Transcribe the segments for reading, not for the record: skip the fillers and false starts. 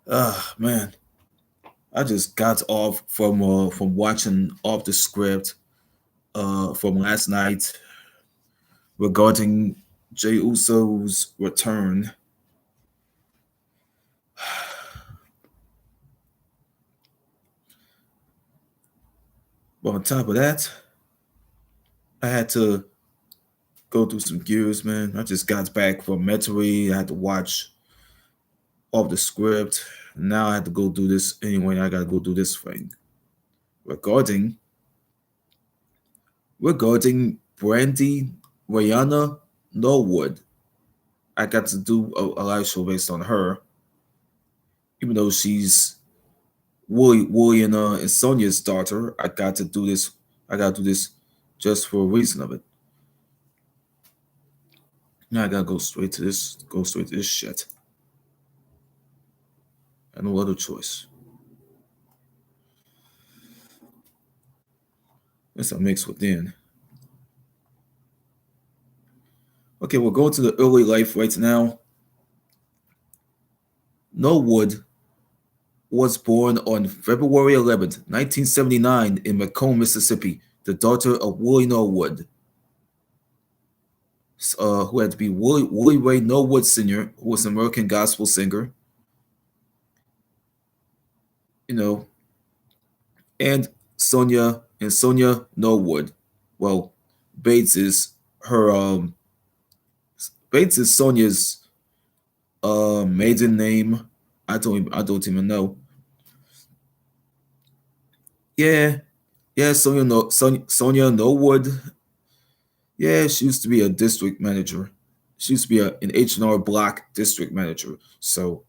Man, I just got off from watching off the script from last night regarding Jey Uso's return. But on top of that, I had to go through some gears, man. I just got back from Metairie. I had to watch off the script. Now I had to go do this anyway. I gotta go do this thing regarding regarding Brandy Rayana Norwood. I got to do a live show based on her, even though she's Willie and Sonia's daughter. I got to do this. I got to do this just for a reason of it. Now I gotta go straight to this. Go straight to this shit. I no other choice. It's a mix within. Okay, we'll go to the early life right now. Norwood was born on February 11th, 1979, in Macomb, Mississippi, the daughter of Willie Norwood, who had to be Willie Ray Norwood Sr., who was an American gospel singer, you know, and Sonia Norwood. Well, Bates is her Bates is Sonia's maiden name. I don't even know. Yeah, yeah, Sonia Norwood. Yeah, she used to be a district manager. She used to be an H&R Block district manager. So,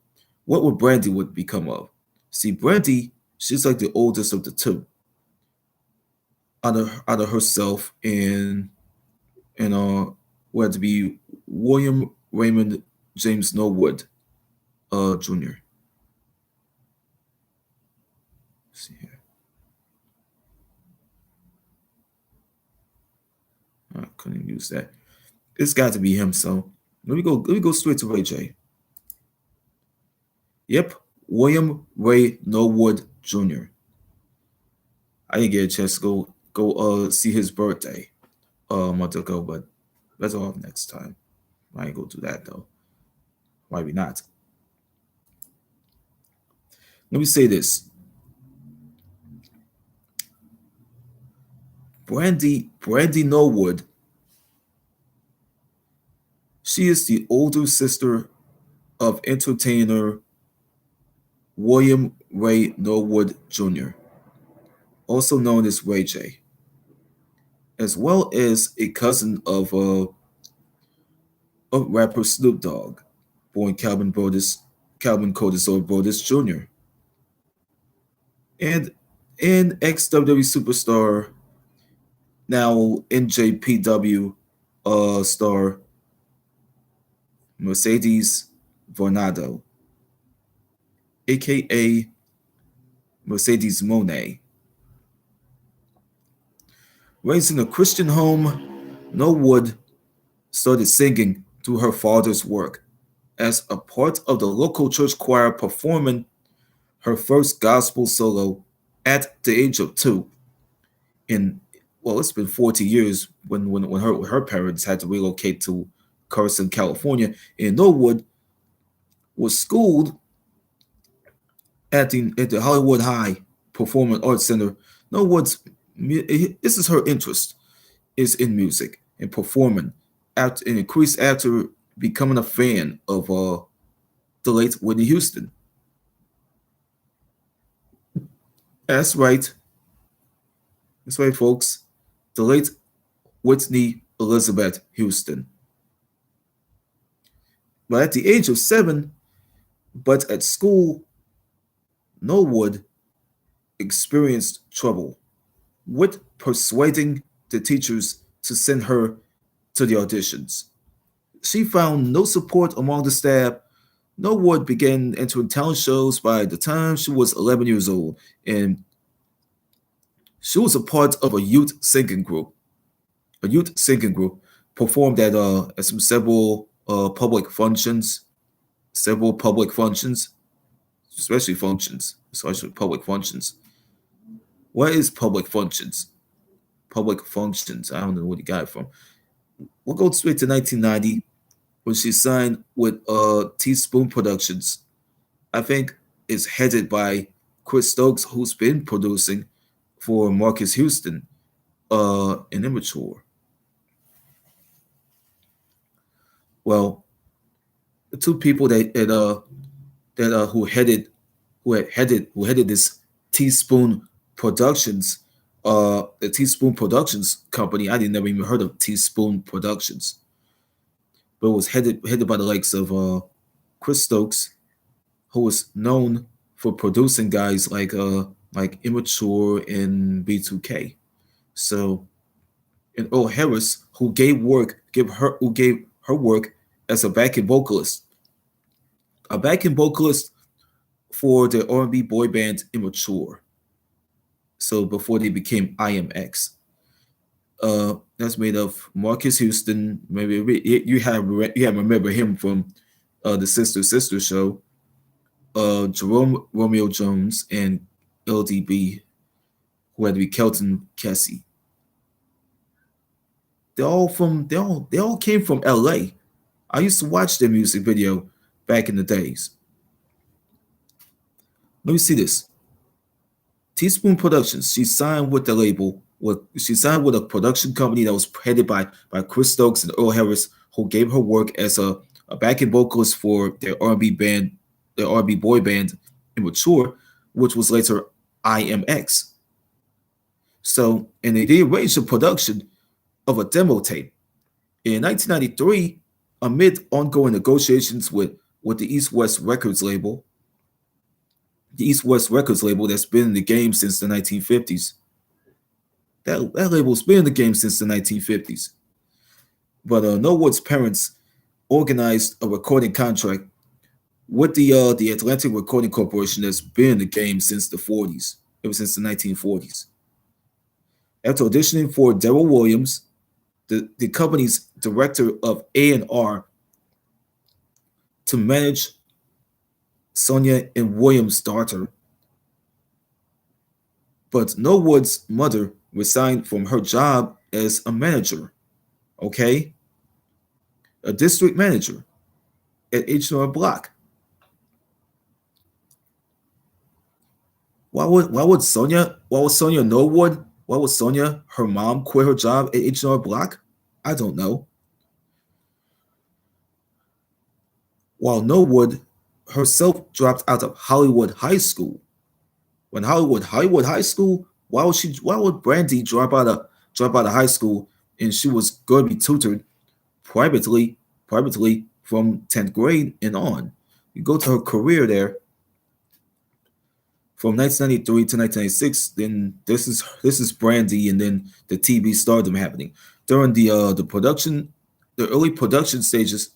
what would Brandy would become of? See, Brandy, she's like the oldest of the two, out of herself and who had to be William Raymond James Norwood, Jr. Let's see here, I couldn't use that. It's got to be him. So let me go. Let me go straight to Ray J. Yep, William Ray Norwood Jr. I didn't get a chance to go see his birthday a month ago, but that's all next time. I ain't go do that though. Why we not? Let me say this: Brandy Norwood. She is the older sister of entertainer William Ray Norwood Jr., also known as Ray J, as well as a cousin of rapper Snoop Dogg, born Calvin Codisor Brodus Jr., and ex WWE superstar, now NJPW star Mercedes Vornado, aka Mercedes Monet. Raised in a Christian home, Norwood started singing through her father's work as a part of the local church choir, performing her first gospel solo at the age of 2. In well, it's been 40 years when her parents had to relocate to Carson, California. And Norwood was schooled at the Hollywood High Performing Arts Center. Norwood's this is her interest is in music and performing, after and increased after becoming a fan of the late Whitney Houston. That's right. That's right, folks. The late Whitney Elizabeth Houston. But at the age of 7, but at school, Norwood experienced trouble with persuading the teachers to send her to the auditions. She found no support among the staff. Norwood began entering talent shows by the time she was 11 years old, and she was a part of a youth singing group. A youth singing group performed at some several public functions. Several public functions. especially public functions. What is public functions? Public functions. I don't know where you got it from. We'll go straight to 1990 when she signed with Teaspoon Productions. I think it's headed by Chris Stokes, who's been producing for Marcus Houston, an immature. Well, the two people that who headed this Teaspoon Productions, the Teaspoon Productions company. I didn't never even heard of Teaspoon Productions, but it was headed by the likes of Chris Stokes, who was known for producing guys like Immature and B2K. So, and Earl Harris, who gave her work as a backing vocalist for the R&B boy band Immature. So before they became IMX, that's made of Marcus Houston. Maybe you have remember him from the Sister show. Jerome Romeo Jones and LDB, who had to be Kelton Kessie. They all came from LA. I used to watch their music video back in the days. Let me see this. Teaspoon Productions. She signed with the label. She signed with a production company that was headed by Chris Stokes and Earl Harris, who gave her work as a backing vocalist for their R&B band, their R&B boy band, Immature, which was later IMX. So, and they arranged the production of a demo tape. In 1993, amid ongoing negotiations with the East West Records label, that's been in the game since the 1950s. That label's been in the game since the 1950s. But Norwood's parents organized a recording contract with the Atlantic Recording Corporation that's been in the game since the 40s, ever since the 1940s. After auditioning for Daryl Williams, the company's director of A&R, to manage Sonia and Williams' daughter. But Norwood's mother resigned from her job as a manager, okay? A district manager at H&R Block. Why would Sonia Norwood, why would Sonia, her mom, quit her job at H&R Block? I don't know. While Norwood herself dropped out of Hollywood High School. When Hollywood High School, why would Brandy drop out of high school, and she was going to be tutored privately from 10th grade and on. You go to her career there from 1993 to 1996. Then this is Brandy, and then the TV stardom happening during the early production stages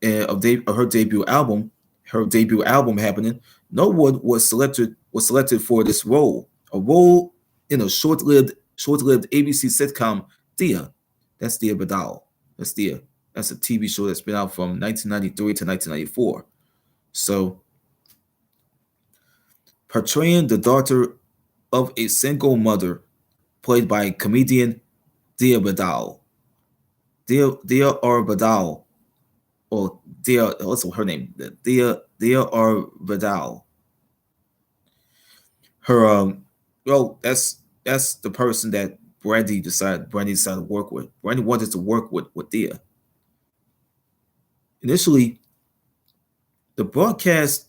of her debut album. Her debut album happening. Norwood was selected for this role, a role in a short-lived ABC sitcom, Dia. That's Dia Badal. That's a TV show that's been out from 1993 to 1994. So, portraying the daughter of a single mother, played by comedian Dia Badal. Dia R. Badal, or Dia, also her name, Dia R. Badal. Her well, that's the person that Brandy decided to work with. Brandy wanted to work with Dia. Initially, the broadcast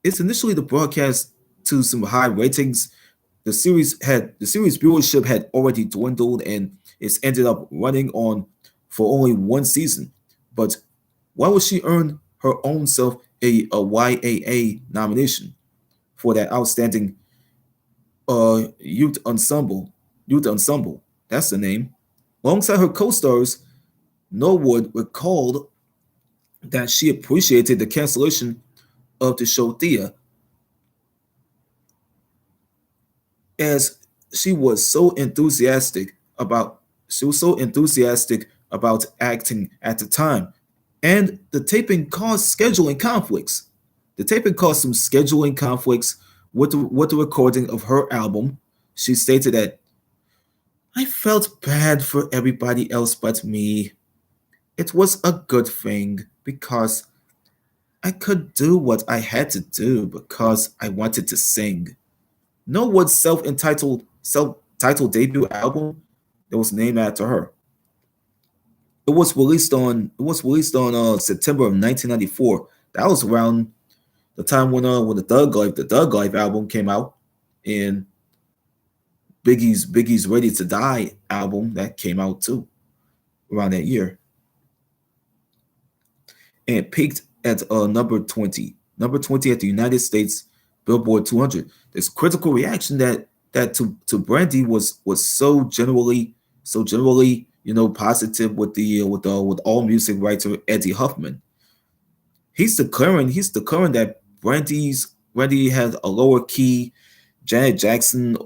the broadcast to some high ratings. The series viewership had already dwindled, and it's ended up running on for only one season. But why would she earn her own self a YAA nomination for that outstanding youth ensemble? Youth ensemble, that's the name. Alongside her co-stars, Norwood recalled that she appreciated the cancellation of the show Thea, as she was so enthusiastic about acting at the time, and the taping caused scheduling conflicts. The taping caused some scheduling conflicts with the recording of her album. She stated that I felt bad for everybody else but me. It was a good thing because I could do what I had to do because I wanted to sing. Norwood's self-titled debut album that was named after her. It was released on September of 1994. That was around the time when the Thug Life album came out, and Biggie's Ready to Die album that came out too around that year, and it peaked at number 20 at the United States Billboard 200. This critical reaction that to Brandy was so generally positive with all music writer Eddie Huffman. He's declaring that Brandy has a lower key Janet Jackson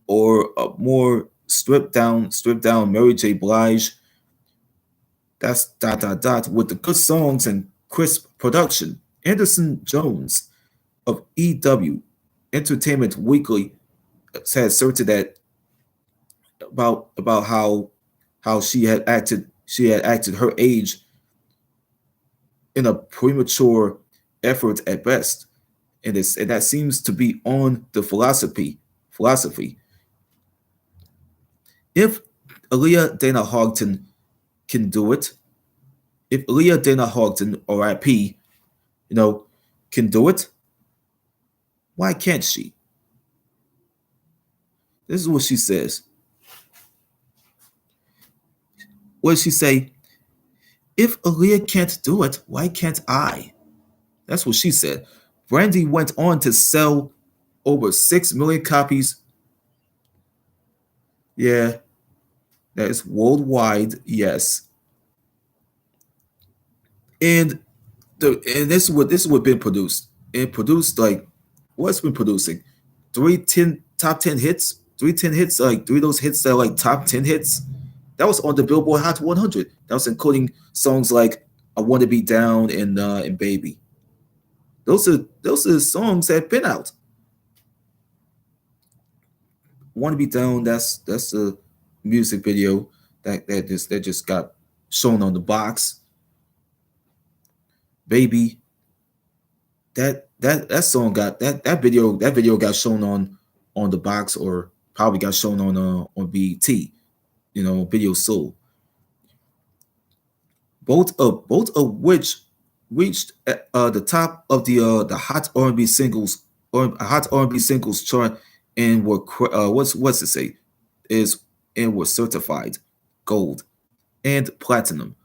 or a more stripped down Mary J. Blige. That's dot dot dot with the good songs and crisp production. Anderson Jones of EW Entertainment Weekly has asserted that about how she had acted her age in a premature effort at best, and that seems to be on the philosophy. If Aaliyah Dana Hogton can do it, if Aaliyah Dana Hogton or IP, you know, can do it, why can't she? This is what she says. What does she say? If Aaliyah can't do it, why can't I? That's what she said. Brandy went on to sell over 6 million copies. Yeah, that is worldwide, yes. And this is what been produced. It produced like what's been producing? Top 10 hits, 3 10 hits, like three of those hits that are like top 10 hits. That was on the Billboard Hot 100. That was including songs like "I Want to Be Down" and "Baby." Those are songs that have been out. "Want to Be Down." That's the music video that just got shown on the box. "Baby." That song got that video got shown on the box, or probably got shown on BET. Video Soul. Both of which reached the top of the Hot R&B singles or Hot R&B singles chart, and were what's it say is and were certified gold and platinum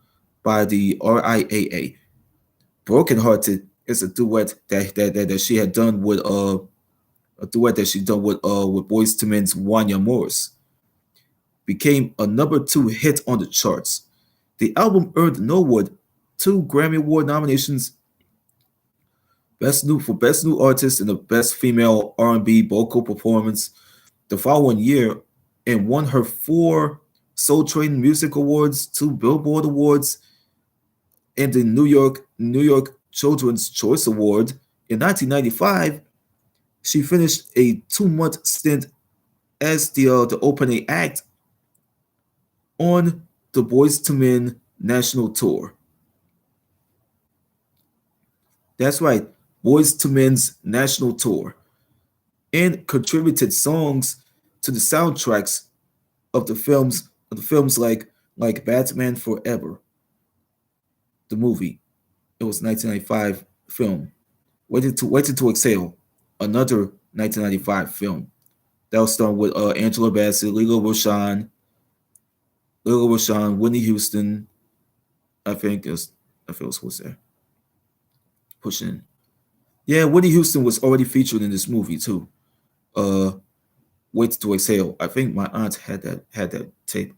by the RIAA. Broken Hearted is a duet that she had done with a duet that she done with Boyz II Men's Wanya Morris. Became a number 2 hit on the charts. The album earned Norwood 2 Grammy Award nominations: Best New Artist and the Best Female R&B Vocal Performance the following year, and won her 4 Soul Train Music Awards, 2 Billboard Awards, and the New York Children's Choice Award. In 1995, she finished a 2-month stint as the opening act on the Boyz II Men national tour. That's right, Boyz II Men's national tour, and contributed songs to the soundtracks of the films like Batman Forever, the movie. It was 1995 film. Waited to Exhale, another 1995 film that was starring with Angela Bassett, Lila Roshan, Whitney Houston. I think it was there pushing. Yeah, Whitney Houston was already featured in this movie too. Uh, Wait to Exhale. I think my aunt had that tape.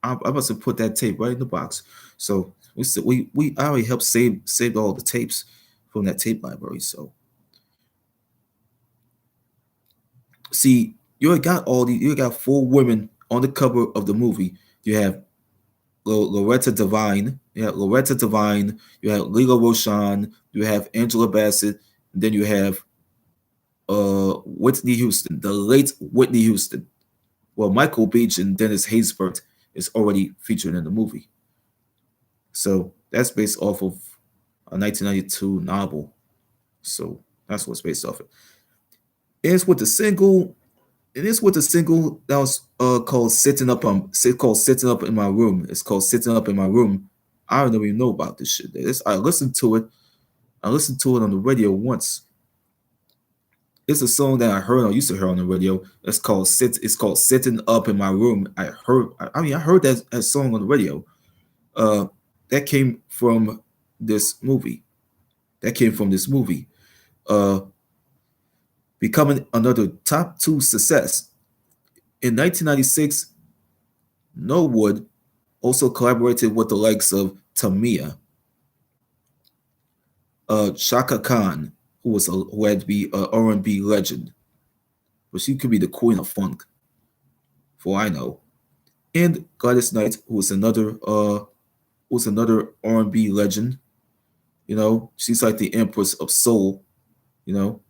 I must have put that tape right in the box. So we already helped saved all the tapes from that tape library. So see, you got 4 women on the cover of the movie. You have Loretta Devine. You have Loretta Devine. You have Lila Roshan. You have Angela Bassett, And then you have Whitney Houston, the late Whitney Houston. Well, Michael Beach and Dennis Haysbert is already featured in the movie. So that's based off of a 1992 novel. So that's what's based off of. It's with the single. It is with the single that was called "Sitting Up in My Room." It's called "Sitting Up in My Room." I don't even know about this shit. I listened to it. I listened to it on the radio once. It's a song that I heard. I used to hear on the radio. It's called "Sitting Up in My Room." I heard that song on the radio. Uh, that came from this movie. That came from this movie. Uh, becoming another top two success in 1996. Norwood also collaborated with the likes of Tamia, Shaka Khan, who had to be an R&B legend, but she could be the queen of funk, for I know, and Gladys Knight, who was another R&B legend. You know, she's like the empress of soul. You know,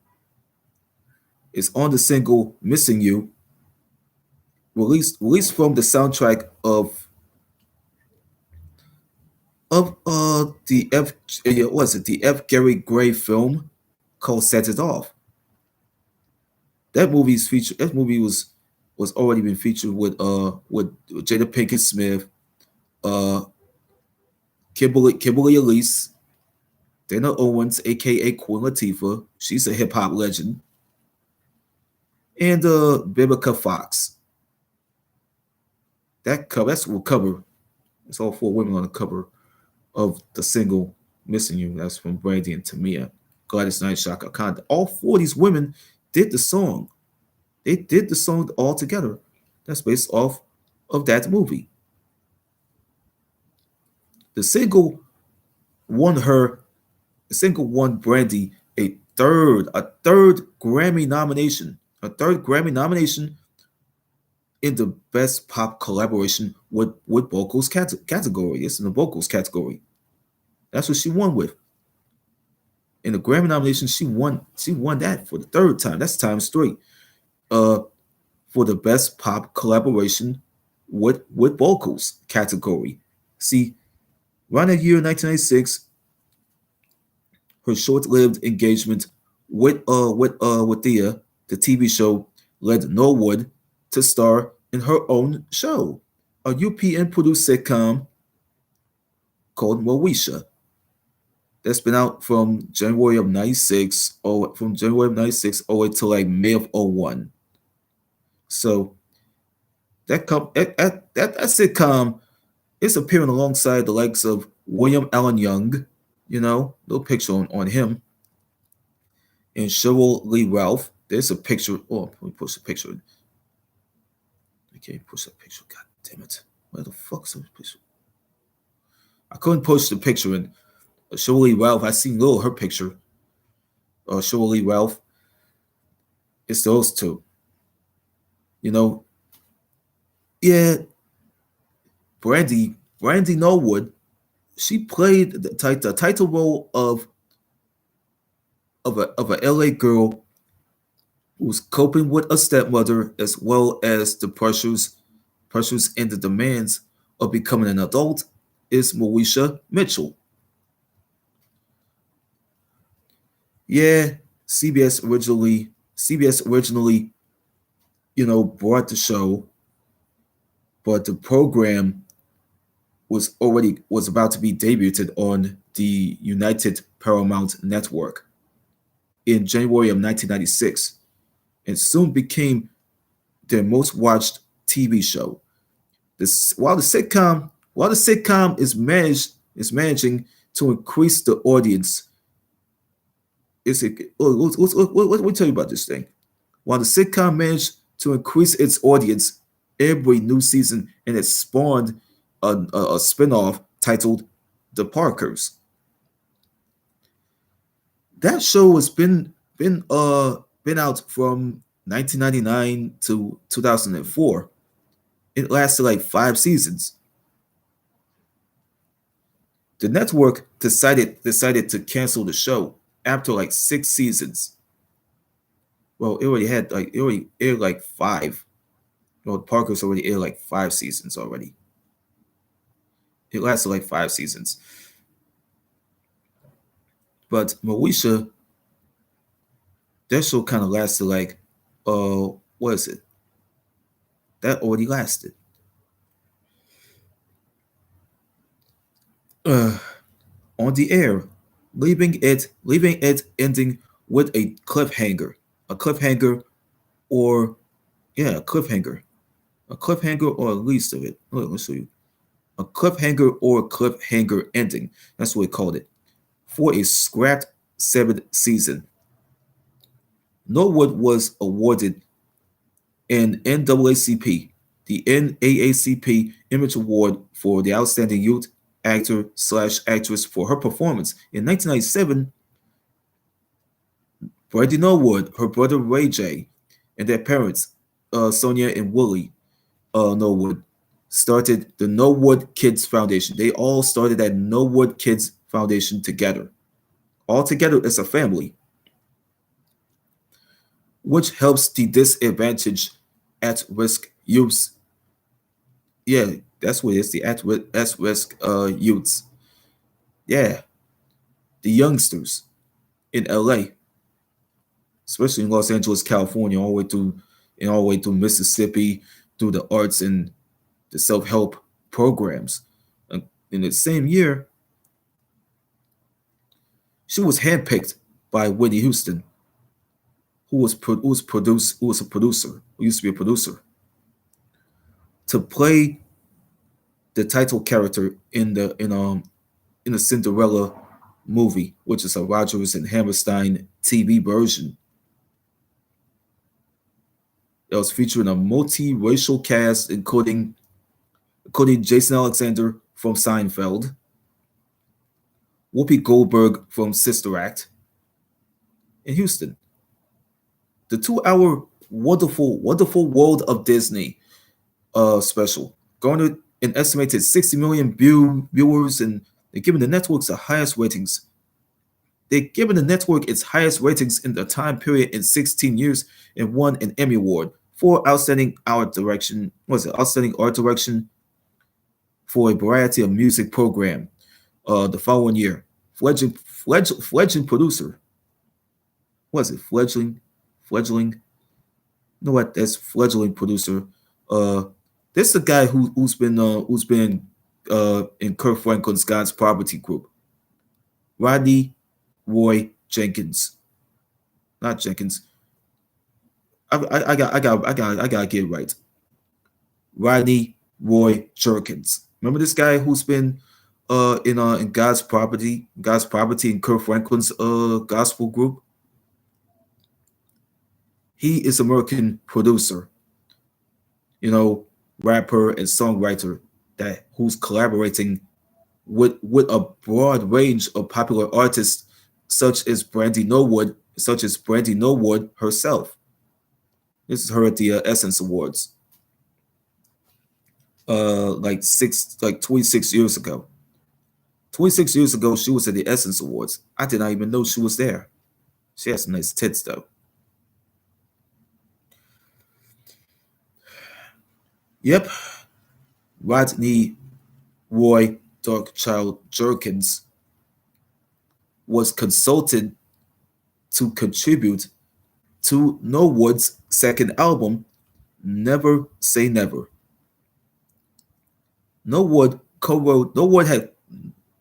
is on the single "Missing You," released from the soundtrack of the F. Gary Gray film called "Set It Off." That movie was already been featured with Jada Pinkett Smith, uh Kimberly Elise, Dana Owens, aka Queen Latifah. She's a hip hop legend, and Vivica Fox. That's what cover. It's all four women on the cover of the single "Missing You." That's from Brandy and Tamia, Gladys Knight, Shaka Khan. All four of these women did the song. They did the song all together. That's based off of that movie. The single won her. The single won Brandy a third Grammy nomination, in the Best Pop Collaboration with Vocals category. It's in the Vocals category. That's what she won with. In the Grammy nomination, she won. She won that for the third time. That's times three. Uh, for the Best Pop Collaboration with Vocals category. See, around the year 1996, her short-lived engagement with the TV show, led Norwood to star in her own show, a UPN produced sitcom called Moesha that's been out from January of '96 or from January of '96 all the way to like May of '01. So that sitcom is appearing alongside the likes of William Allen Young, you know, no picture on him, and Cheryl Lee Ralph. There's a picture. Oh, let me post a picture. I can't post that picture. God damn it. Where the fuck's this picture? I couldn't post the picture in Cheryl Lee Ralph. I seen little her picture. Cheryl Lee Ralph. It's those two. You know, yeah, Brandy Norwood. She played the title role of a LA girl who's coping with a stepmother as well as the pressures and the demands of becoming an adult is Moesha Mitchell. Yeah, CBS originally, brought the show, but the program was about to be debuted on the United Paramount Network in January of 1996 and soon became their most watched TV show. While the sitcom is managing to increase the audience. Let me tell you about this thing. While the sitcom managed to increase its audience every new season, and it spawned a spinoff titled The Parkers. That show has been out from 1999 to 2004. It lasted like 5 seasons. The network decided to cancel the show after like 6 seasons. Well, it already aired like five. Well, Parker's already aired like 5 seasons already. It lasted like 5 seasons. But Moesha, that show kind of lasted like, what is it? That already lasted. Uh, on the air, leaving it ending with a cliffhanger, or yeah, a cliffhanger, or at least of it. Let's show you a cliffhanger or cliffhanger ending. That's what we called it for a scrapped seventh season. Norwood was awarded an NAACP, the NAACP Image Award for the Outstanding Youth Actor slash Actress for her performance. In 1997, Brandy Norwood, her brother Ray J, and their parents, Sonia and Willie Norwood, started the Norwood Kids Foundation. They all started that Norwood Kids Foundation together, all together as a family, which helps the disadvantaged at risk youths. Yeah, that's what it is, the at risk youths. Yeah, the youngsters in LA, especially in Los Angeles, California, all the way through and all the way through Mississippi, through the arts and the self-help programs. In the same year, she was handpicked by Whitney Houston, who was a producer, who used to be a producer, to play the title character in the Cinderella movie, which is a Rodgers and Hammerstein TV version that was featuring a multi-racial cast, including Jason Alexander from Seinfeld, Whoopi Goldberg from Sister Act, and Houston. The 2 hour wonderful world of Disney special garnered an estimated 60 million viewers, and they're giving the networks the highest ratings. They're giving the network its highest ratings in the time period in 16 years, and won an Emmy Award for outstanding art direction. Was it outstanding art direction for a variety of music program? The following year, fledgling producer. Was it fledgling? You know what? That's fledgling producer. Uh, this is a guy who's been in Kirk Franklin's God's Property Group. Rodney Roy Jenkins, not Jenkins. I gotta get it right. Rodney Roy Jerkins. Remember this guy who's been in God's Property in Kirk Franklin's gospel group. He is an American producer, you know, rapper and songwriter that who's collaborating with a broad range of popular artists such as Brandy Norwood herself. This is her at the Essence Awards, like 26 years ago. 26 years ago, she was at the Essence Awards. I did not even know she was there. She has some nice tits though. Yep, Rodney Roy Darkchild Jerkins was consulted to contribute to Norwood's second album, Never Say Never. Norwood had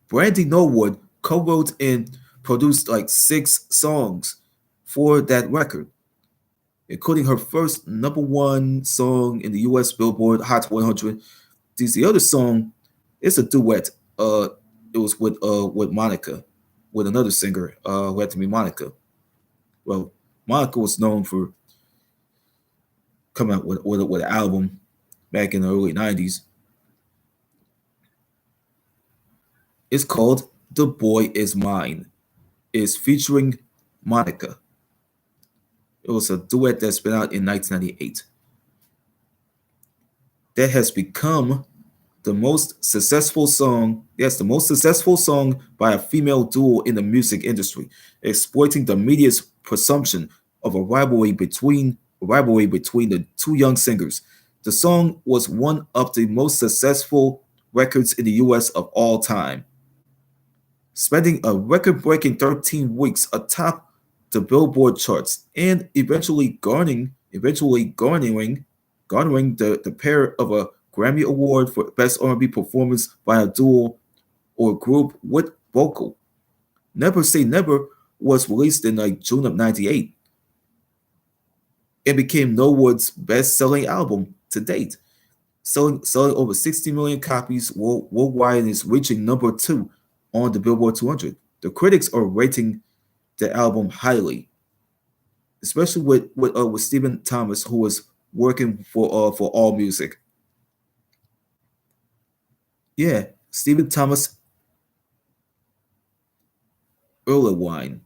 Brandy Norwood co-wrote and produced like 6 songs for that record, including her first number one song in the U.S. Billboard Hot 100. The other song is a duet. It was with Monica, with another singer who had to be Monica. Well, Monica was known for coming out with an album back in the early 90s. It's called The Boy Is Mine. It's featuring Monica. It was a duet that's been out in 1998. That has become The most successful song, yes, the most successful song by a female duo in the music industry, exploiting the media's presumption of a rivalry between the two young singers. The song was one of the most successful records in the US of all time, spending a record-breaking 13 weeks atop the Billboard charts and eventually garnering the pair of a Grammy Award for Best R&B Performance by a duo or group with vocal. Never Say Never was released in like June of '98 and became Norwood's best-selling album to date, selling over 60 million copies worldwide and is reaching number two on the Billboard 200. The critics are rating the album highly, especially with Stephen Thomas, who was working for All Music. Yeah, Stephen Thomas Erlewine,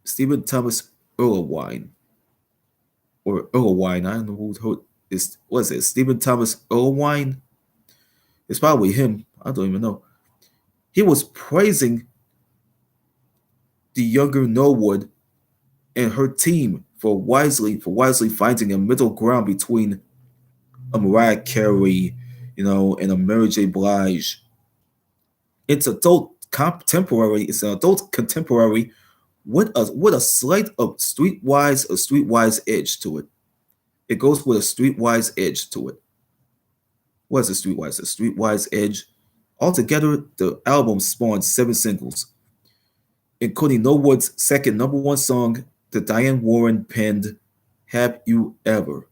Stephen Thomas Erlewine or Erlewine. I don't know who is. Was it Stephen Thomas Erlewine? It's probably him. I don't even know. He was praising the younger Norwood and her team for wisely finding a middle ground between a Mariah Carey, and a Mary J. Blige. It's an adult contemporary with a slight of streetwise edge to it. It goes with a streetwise edge to it. What's a streetwise? A streetwise edge. Altogether, the album spawned 7 singles, including Norwood's second number one song, the Diane Warren penned "Have You Ever."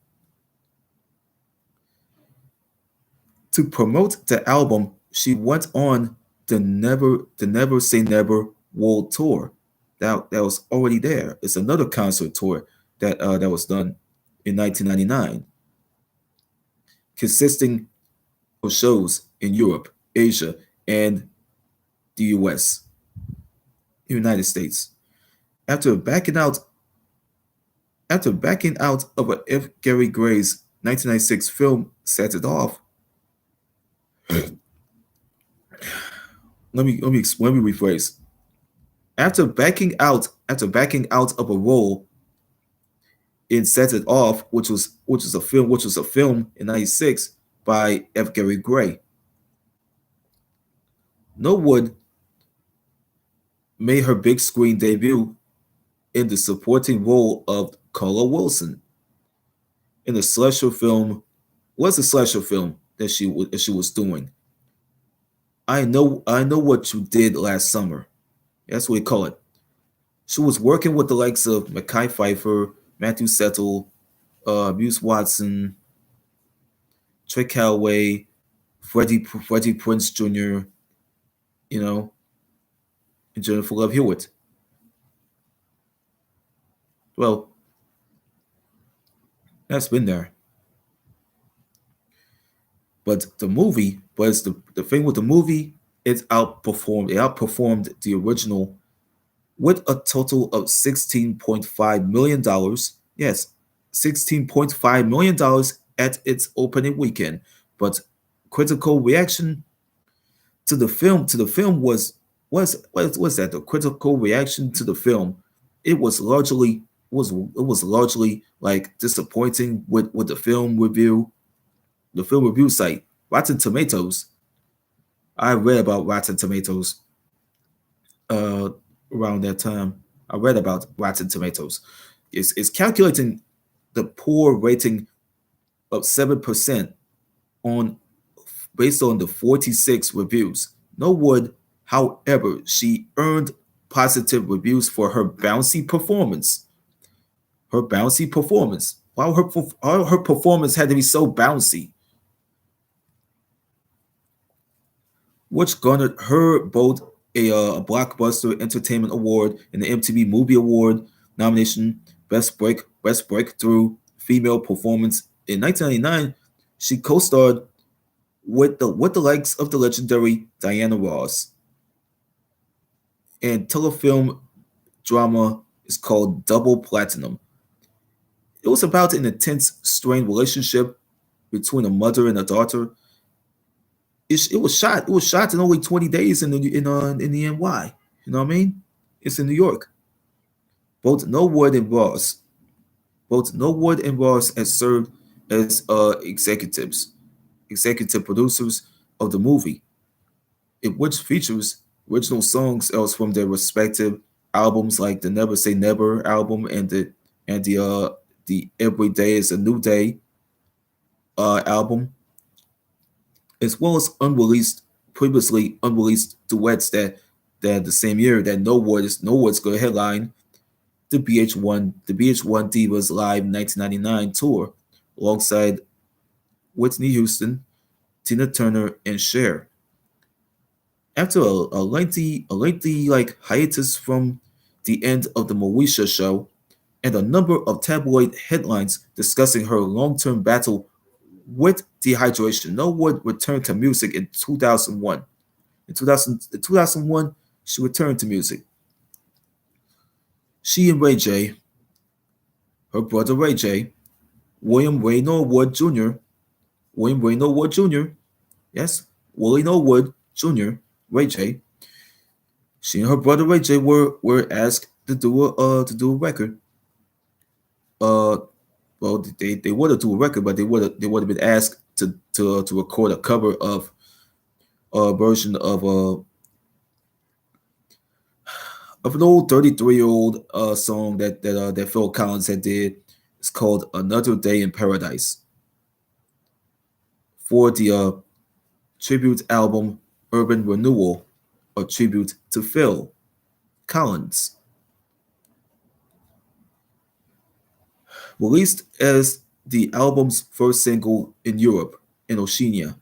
To promote the album, she went on the Never Say Never World Tour. That was already there. It's another concert tour that was done in 1999, consisting of shows in Europe, Asia, and the U.S. United States. After backing out after backing out of a F. Gary Gray's 1996 film "Set It Off," let me rephrase. After backing out of a role in "Set It Off," which was a film in '96 by F. Gary Gray, Norwood made her big screen debut in the supporting role of Carla Wilson in the slasher film. What's the slasher film that she was doing? I know what you did last summer. That's what we call it. She was working with the likes of Mackay Pfeiffer, Matthew Settle, Muse Watson, Trey Calloway, Freddie Prince Jr., you know, and Jennifer Love Hewitt. Well, that's been there. But the thing with the movie, it outperformed the original with a total of $16.5 million. Yes, $16.5 million at its opening weekend. But critical reaction to the film was that the critical reaction to the film, it was largely like disappointing with the film review site Rotten Tomatoes. I read about Rotten Tomatoes uh, around that time. I read about Rotten Tomatoes. It's calculating the poor rating of 7% on based on the 46 reviews. Norwood, however, she earned positive reviews for her bouncy performance. Her bouncy performance. While her performance had to be so bouncy, which garnered her both a Blockbuster Entertainment Award and the MTV Movie Award nomination, Best Breakthrough Female Performance. In 1999, she co-starred with the likes of the legendary Diana Ross, and telefilm drama is called Double Platinum. It was about an intense, strained relationship between a mother and a daughter, it was shot. It was shot in only 20 days in the NY. You know what I mean? It's in New York. Both Norwood and Ross, both Norwood and Ross has served as executive producers of the movie, in which features original songs else from their respective albums, like the Never Say Never album and the Every Day is a New Day album, as well as previously unreleased duets that the same year that No Words go headline the BH1 Divas Live 1999 tour alongside Whitney Houston, Tina Turner, and Cher. After a lengthy like hiatus from the end of the Moesha show and a number of tabloid headlines discussing her long-term battle with dehydration, No Wood returned to music in 2001. In 2001, she returned to music. She and Ray J, her brother Ray J, William Ray Norwood Jr., William Ray Norwood Jr., yes, Willie Norwood Jr., Ray J. She and her brother Ray J were asked to do a record. Uh, well, they would have do a record, but they would have been asked to record a cover of a version of an old 33-year-old song that Phil Collins had did. It's called "Another Day in Paradise" for the tribute album Urban Renewal, a tribute to Phil Collins. Released as the album's first single in Europe and Oceania,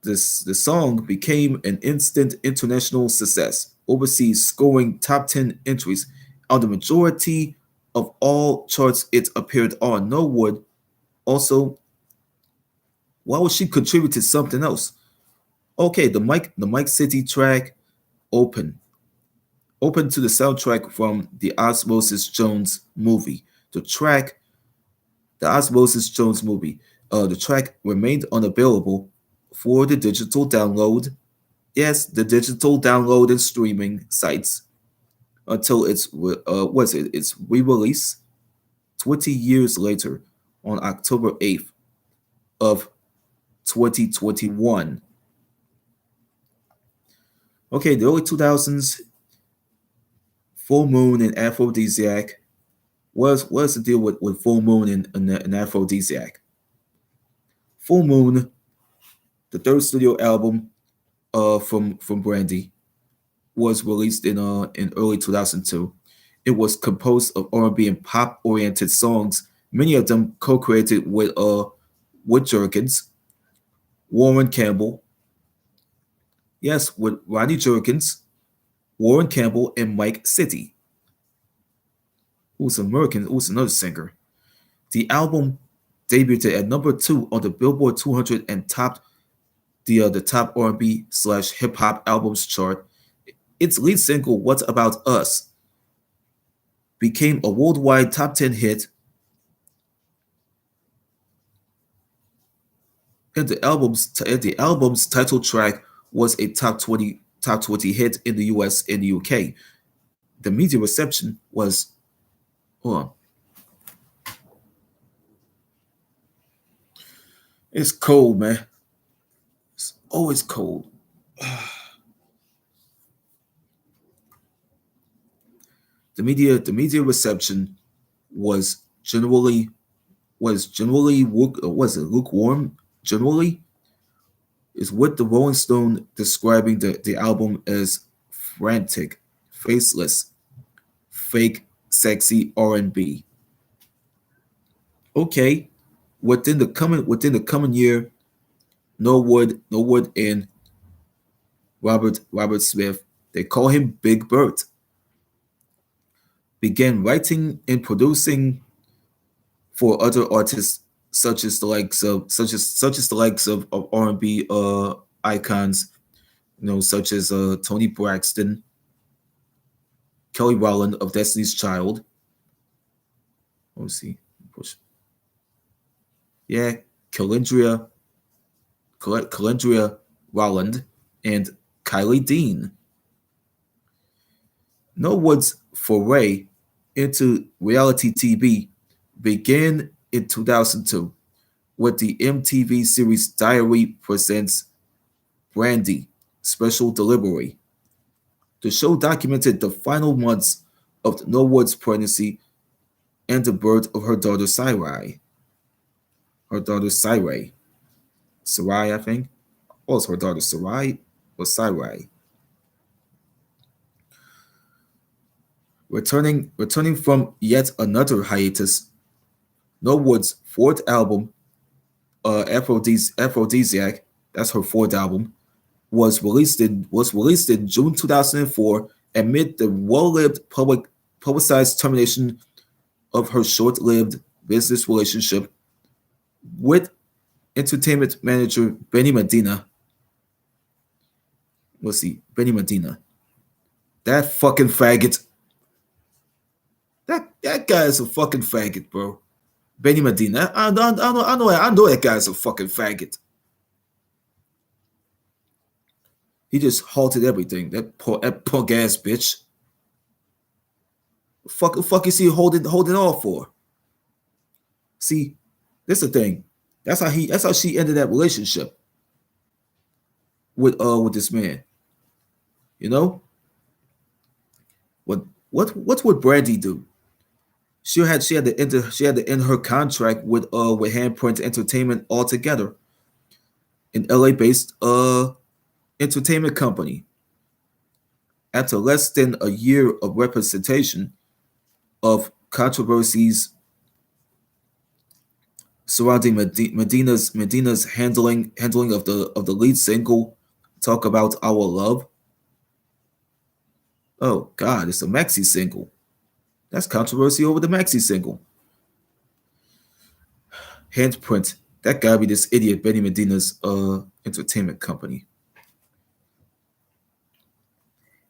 the song became an instant international success, overseas scoring top 10 entries on the majority of all charts it appeared on. Norwood also, why would she contribute to something else? Okay, the Mike City track, Open. Open to the soundtrack from the Osmosis Jones movie. The track, the Osmosis Jones movie. The track remained unavailable for the digital download. Yes, the digital download and streaming sites until its re-release 20 years later on October 8th of 2021. Okay, the early 2000s, Full Moon and Aphrodisiac. What's the deal with Full Moon and Aphrodisiac? Full Moon, the third studio album from Brandy, was released in early 2002. It was composed of R&B and pop oriented songs, many of them co-created with Jerkins, Warren Campbell, yes, with Rodney Jerkins, Warren Campbell, and Mike City, who's another singer. The album debuted at number 2 on the Billboard 200 and topped the top R&B slash hip hop albums chart. Its lead single, "What About Us," became a worldwide top 10 hit, and the album's title track was a top 20 hit in the US and the UK. The media reception was, hold on, it's cold, man. It's always cold. The media reception was generally was it lukewarm. Generally, is what the Rolling Stone describing the album as frantic, faceless, fake, sexy R&B. Okay, within the coming year, Norwood and Robert Smith, they call him Big Bert, began writing and producing for other artists such as the likes of R&B icons, such as Tony Braxton, Kelly Rowland of Destiny's Child. Let me see, push, yeah, Calendria, Calendria Rowland, and Kylie Dean. Norwood's foray into reality TV began in 2002 with the MTV series Diary Presents Brandy Special Delivery. The show documented the final months of Norwood's pregnancy and the birth of her daughter Sarai. Her daughter Sarai, I think. Oh, it's her daughter Sarai or Sarai. Returning from yet another hiatus, Norwood's fourth album, Aphrodisiac, that's her fourth album, was released in June 2004 amid the well-lived publicized termination of her short-lived business relationship with entertainment manager Benny Medina. Let's see, Benny Medina. That fucking faggot. That guy is a fucking faggot, bro. Benny Medina. I know that guy's a fucking faggot. He just halted everything. That punk ass bitch. Fuck is he holding off for? See, this is the thing. That's how she ended that relationship with this man. You know? What would Brandy do? She had to end her contract with Handprint Entertainment altogether, an LA based entertainment company. After less than a year of representation of controversies surrounding Medina's handling of the lead single "Talk About Our Love." Oh God, it's a maxi single. That's controversy over the maxi single. Handprint. That gotta be this idiot Benny Medina's entertainment company.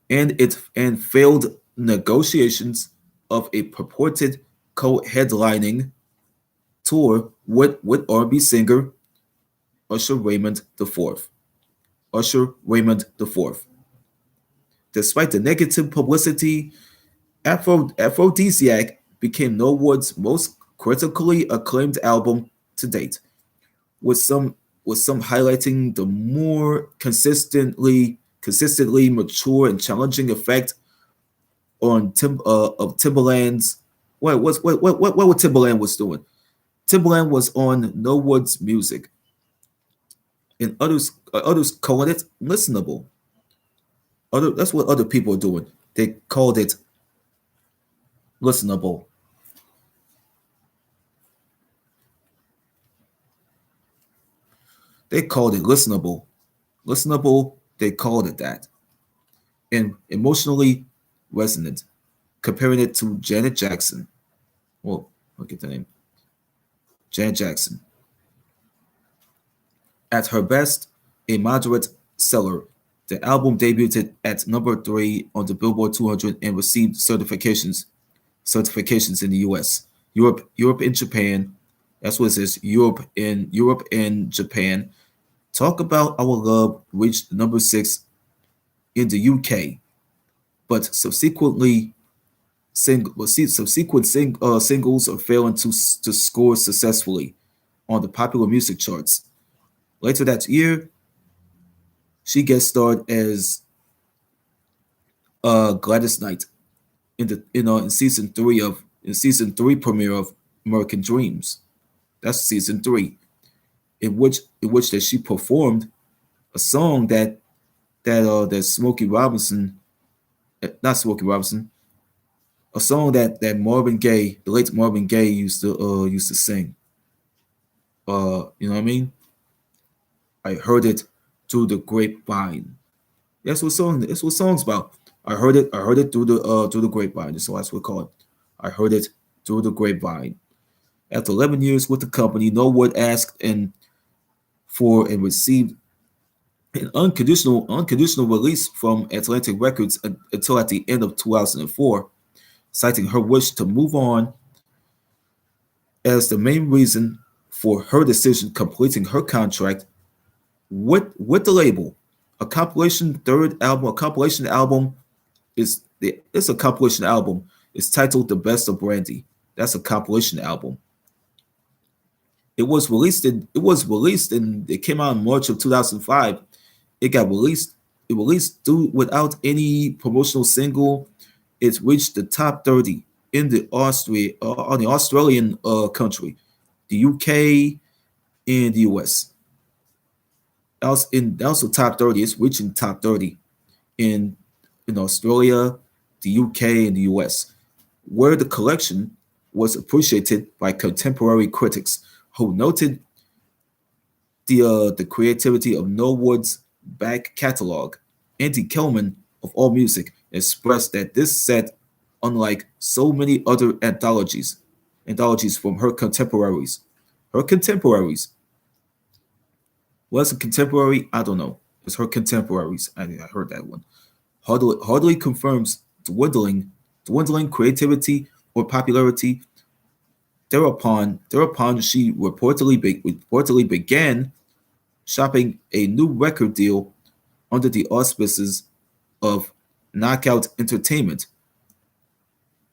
And failed negotiations of a purported co-headlining tour with R&B singer Usher Raymond IV. Usher Raymond IV. Despite the negative publicity, Aphrodisiac became Norwood's most critically acclaimed album to date, with some highlighting the more consistently mature and challenging effect of Timbaland's. What Timbaland was doing? Timbaland was on Norwood's music, and others called it listenable. That's what other people are doing. They called it listenable. They called it listenable. Listenable, they called it that. And emotionally resonant, comparing it to Janet Jackson. Well, look at the name. Janet Jackson. At her best, a moderate seller, the album debuted at number 3 on the Billboard 200 and received certifications in the U.S., Europe, and Japan. That's what it says. Europe and Japan. Talk About Our Love reached number 6 in the UK, but singles are failing to score successfully on the popular music charts. Later that year, she guest starred as Gladys Knight in season 3 premiere of American Dreams. That's season 3, in which that she performed a song that Smokey Robinson, not Smokey Robinson, a song that Marvin Gaye, the late Marvin Gaye, used to sing. You know what I mean? I heard it through the grapevine. That's what song's about. I heard it through the grapevine. So that's what we call it. I heard it through the grapevine. After 11 years with the company, Norwood asked for and received an unconditional release from Atlantic Records until at the end of 2004, citing her wish to move on as the main reason for her decision completing her contract with the label. A compilation album it's a compilation album. It's titled The Best of Brandy. That's a compilation album. It came out in March of 2005. It got released it released through without any promotional single. It reached the top 30 in the Austria on the Australian country, the UK and the US. Also top 30. It's reaching top 30 in Australia, the UK, and the US, where the collection was appreciated by contemporary critics who noted the creativity of Norwood's back catalog. Andy Coleman of AllMusic expressed that this set, unlike so many other anthologies from her contemporaries, was a contemporary? I don't know. It's her contemporaries. I heard that one. Hardly confirms dwindling creativity or popularity. Thereupon she reportedly began shopping a new record deal under the auspices of Knockout Entertainment,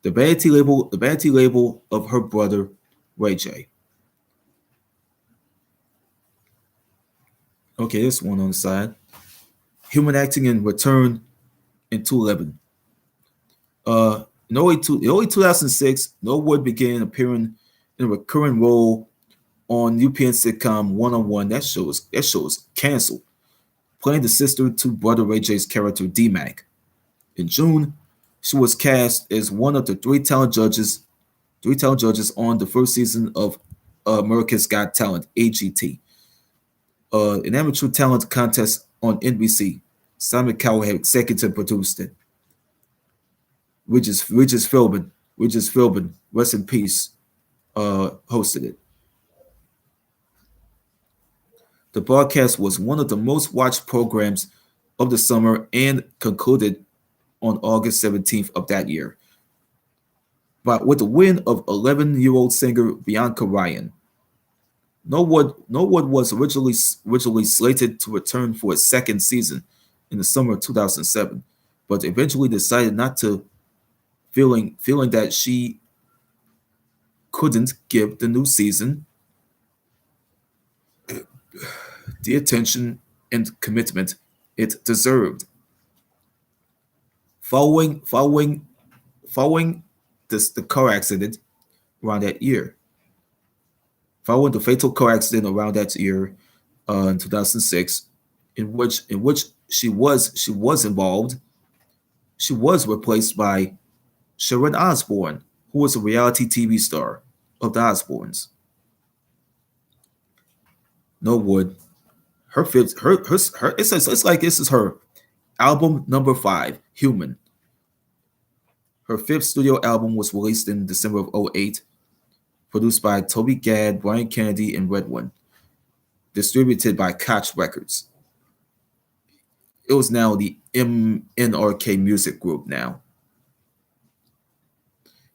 the vanity label of her brother Ray J. Okay, this one on the side. Human acting in return in 2011. In early 2006, Norwood began appearing in a recurring role on UPN sitcom One on One. That show was canceled, playing the sister to brother Ray J's character D Mac. In June, she was cast as one of the three talent judges on the first season of America's Got Talent (AGT), an amateur talent contest on NBC. Simon Cowell had executive produced it. Regis Philbin, rest in peace, hosted it. The broadcast was one of the most watched programs of the summer and concluded on August 17th of that year, but with the win of 11-year-old singer Bianca Ryan. Norwood was originally slated to return for a second season in the summer of 2007, but eventually decided not to, feeling that she couldn't give the new season the attention and commitment it deserved. Following following the car accident around that year, following the fatal car accident around that year in 2006, in which she was involved, she was replaced by Sharon Osbourne, who was a reality TV star of the Osbournes. Norwood, her fifth, her it's like this is her album number five, Human. Her fifth studio album was released in December of '08, produced by Toby Gad, Brian Kennedy, and Redone, distributed by Koch Records. It was now the MNRK Music Group now.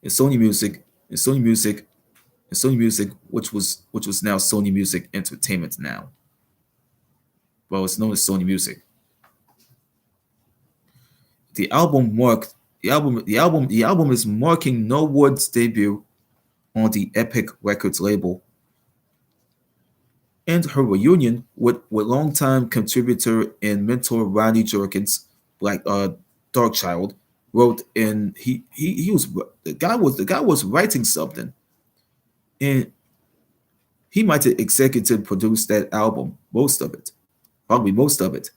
And Sony Music, and Sony Music, and Sony Music, which was now Sony Music Entertainment now. Well, it's known as Sony Music. The album marked the album is marking Norwood's debut on the Epic Records label and her reunion with longtime contributor and mentor Ronnie Jerkins, like Darkchild, wrote and he was the guy was writing something, and he might have executive produced that album, most of it, probably most of it.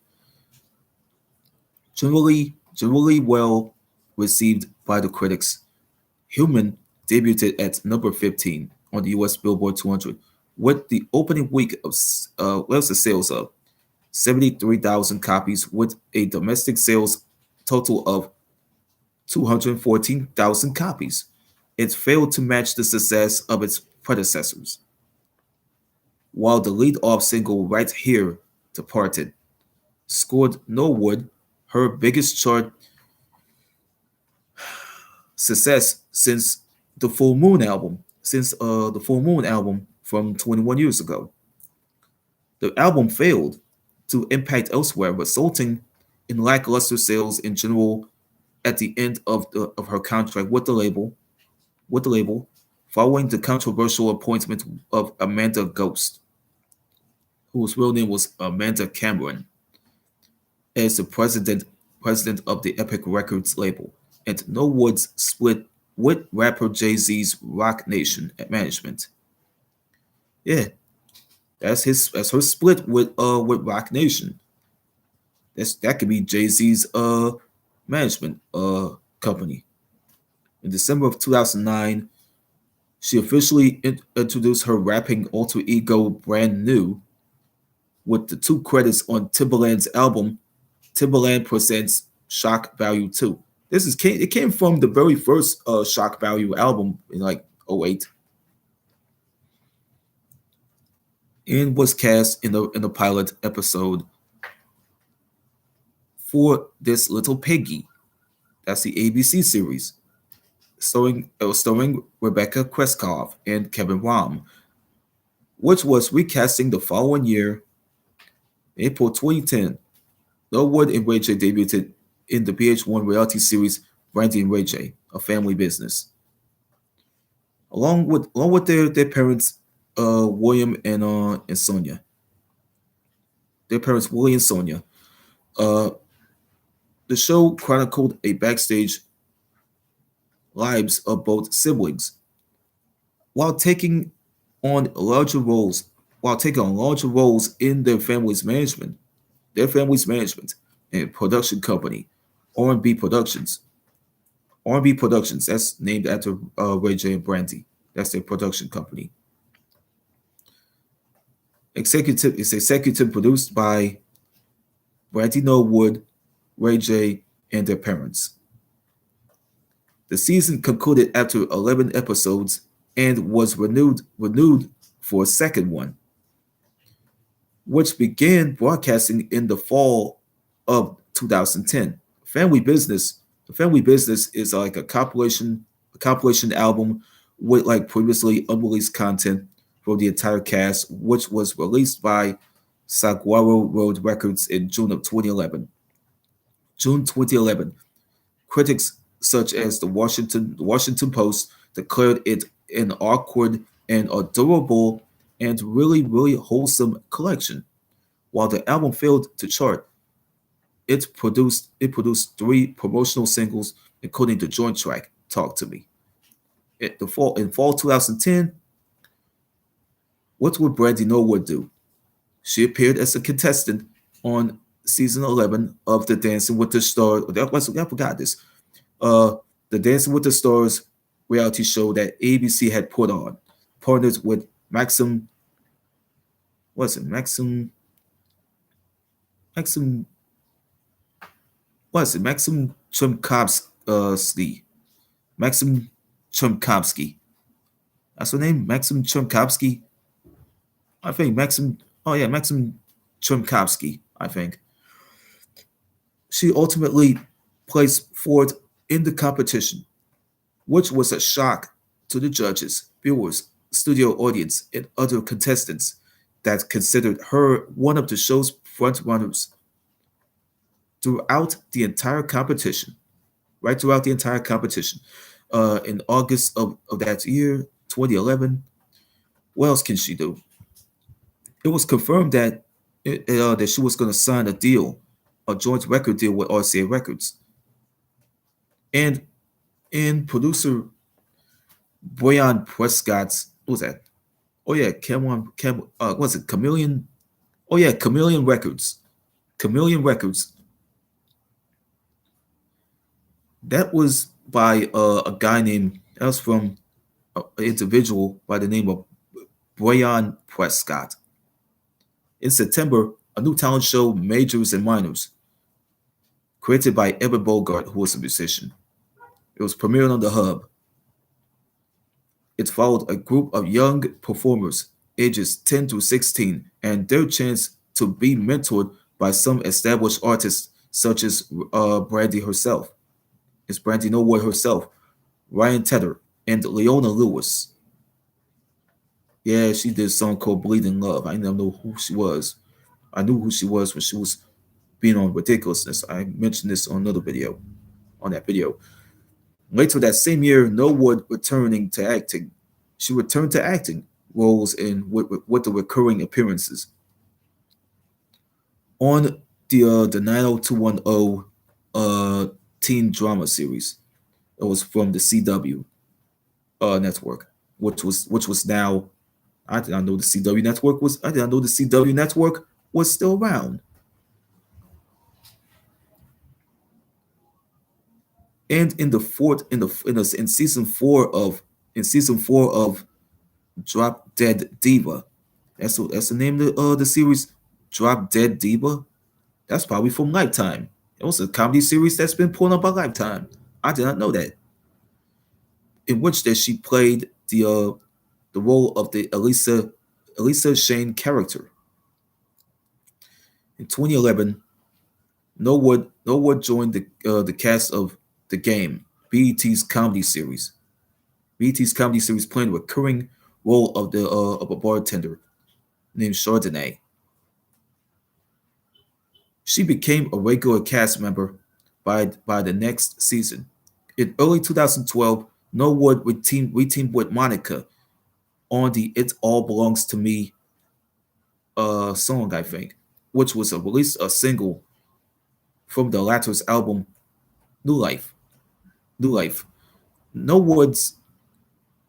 Generally well received by the critics. Human debuted at number 15 on the US Billboard 200 with the opening week of what's the sales of 73,000 copies with a domestic sales total of 214,000 copies. It failed to match the success of its predecessors, while the lead-off single Right Here Departed scored Norwood her biggest chart success since the Full Moon album from 21 years ago. The album failed to impact elsewhere, resulting in lackluster sales in general at the end of her contract with the label, following the controversial appointment of Amanda Ghost, whose real name was Amanda Cameron, as the president of the Epic Records label, and Norwood's split with rapper Jay-Z's Rock Nation management. Yeah, that's her split with Rock Nation. That could be Jay-Z's management company. In December of 2009, she officially introduced her rapping alter ego Brand New with the two credits on Timbaland's album Timbaland Presents Shock Value 2. It came from the very first Shock Value album in like '08, and was cast in the pilot episode for This Little Piggy. That's the ABC series, starring Rebecca Kreskov and Kevin Rahm, which was recasting the following year, April 2010. Norwood and Ray J debuted in the VH1 reality series Brandy and Ray J, A Family Business, along with their parents, William and Sonia. Their parents, Willie and Sonia. Uh, the show chronicled a backstage lives of both siblings, while taking on larger roles, in their family's management and production company, R&B Productions. R&B Productions, that's named after Ray J and Brandy. That's their production company. It's executive produced by Brandy Norwood, Ray J, and their parents. The season concluded after 11 episodes and was renewed for a second one, which began broadcasting in the fall of 2010. Family Business. The Family Business is like a compilation album with like previously unreleased content for the entire cast, which was released by Saguaro Road Records in June of 2011. June 2011. Critics such as the Washington Post declared it an awkward and adorable and really wholesome collection. While the album failed to chart, it produced three promotional singles, including the joint track "Talk to Me." In fall 2010, what would Brandy Norwood do? She appeared as a contestant on season 11 of the Dancing with the Stars. I forgot this. Uh, the Dancing with the Stars reality show that ABC had put on, partnered with Maxim. What's it? Maxim. What's it? Maxim Chumkovsky. Maxim Chumkovsky. That's her name. Maxim Chumkovsky. I think Maxim. Oh yeah, Maxim Chumkovsky. I think she ultimately placed fourth in the competition, which was a shock to the judges, viewers, studio audience, and other contestants that considered her one of the show's frontrunners throughout the entire competition. Right throughout the entire competition. In August of that year, 2011, what else can she do? It was confirmed that she was going to sign a joint record deal with RCA Records, and producer Boyan Prescott's, what was that? Oh yeah, what's it? Chameleon. Oh yeah, Chameleon Records. Chameleon Records. That was by a guy named. That was from an individual by the name of Boyan Prescott. In September, a new talent show, Majors and Minors, created by Evan Bogart, who was a musician. It was premiered on the Hub. It followed a group of young performers, ages 10 to 16, and their chance to be mentored by some established artists, such as Brandy herself. It's Brandy Norwood herself, Ryan Tedder, and Leona Lewis. Yeah, she did a song called Bleeding Love. I didn't know who she was. I knew who she was when she was being on Ridiculousness. I mentioned this on another video, on that video. Later that same year, Norwood returning to acting. She returned to acting roles in with the recurring appearances on the 90210 teen drama series. It was from the CW network, which was now. I did not know the CW network was. I did not know the CW network was still around. And in the fourth in season four of Drop Dead Diva. That's the name of the series, Drop Dead Diva. That's probably from Lifetime. It was a comedy series that's been put on by Lifetime. I did not know that. In which that she played the role of the Elisa Shane character. In 2011, Norwood joined the cast of The Game, BET's comedy series. BET's comedy series playing a recurring role of a bartender named Chardonnay. She became a regular cast member by the next season. In early 2012, Norwood reteamed with Monica on the "It All Belongs to Me" song, I think, which was a single from the latter's album New Life. New Life. Norwood's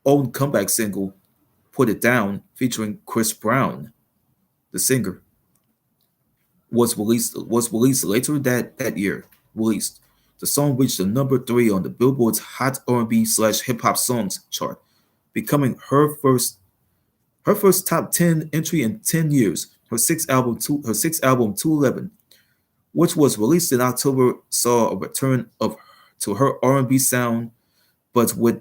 own comeback single, "Put It Down," featuring Chris Brown, the singer, was released later that year. Released. The song reached the number 3 on the Billboard's Hot R&B / Hip Hop Songs chart, becoming her first top 10 entry in 10 years. Her sixth album 211, which was released in October, saw a return of to her R&B sound, but with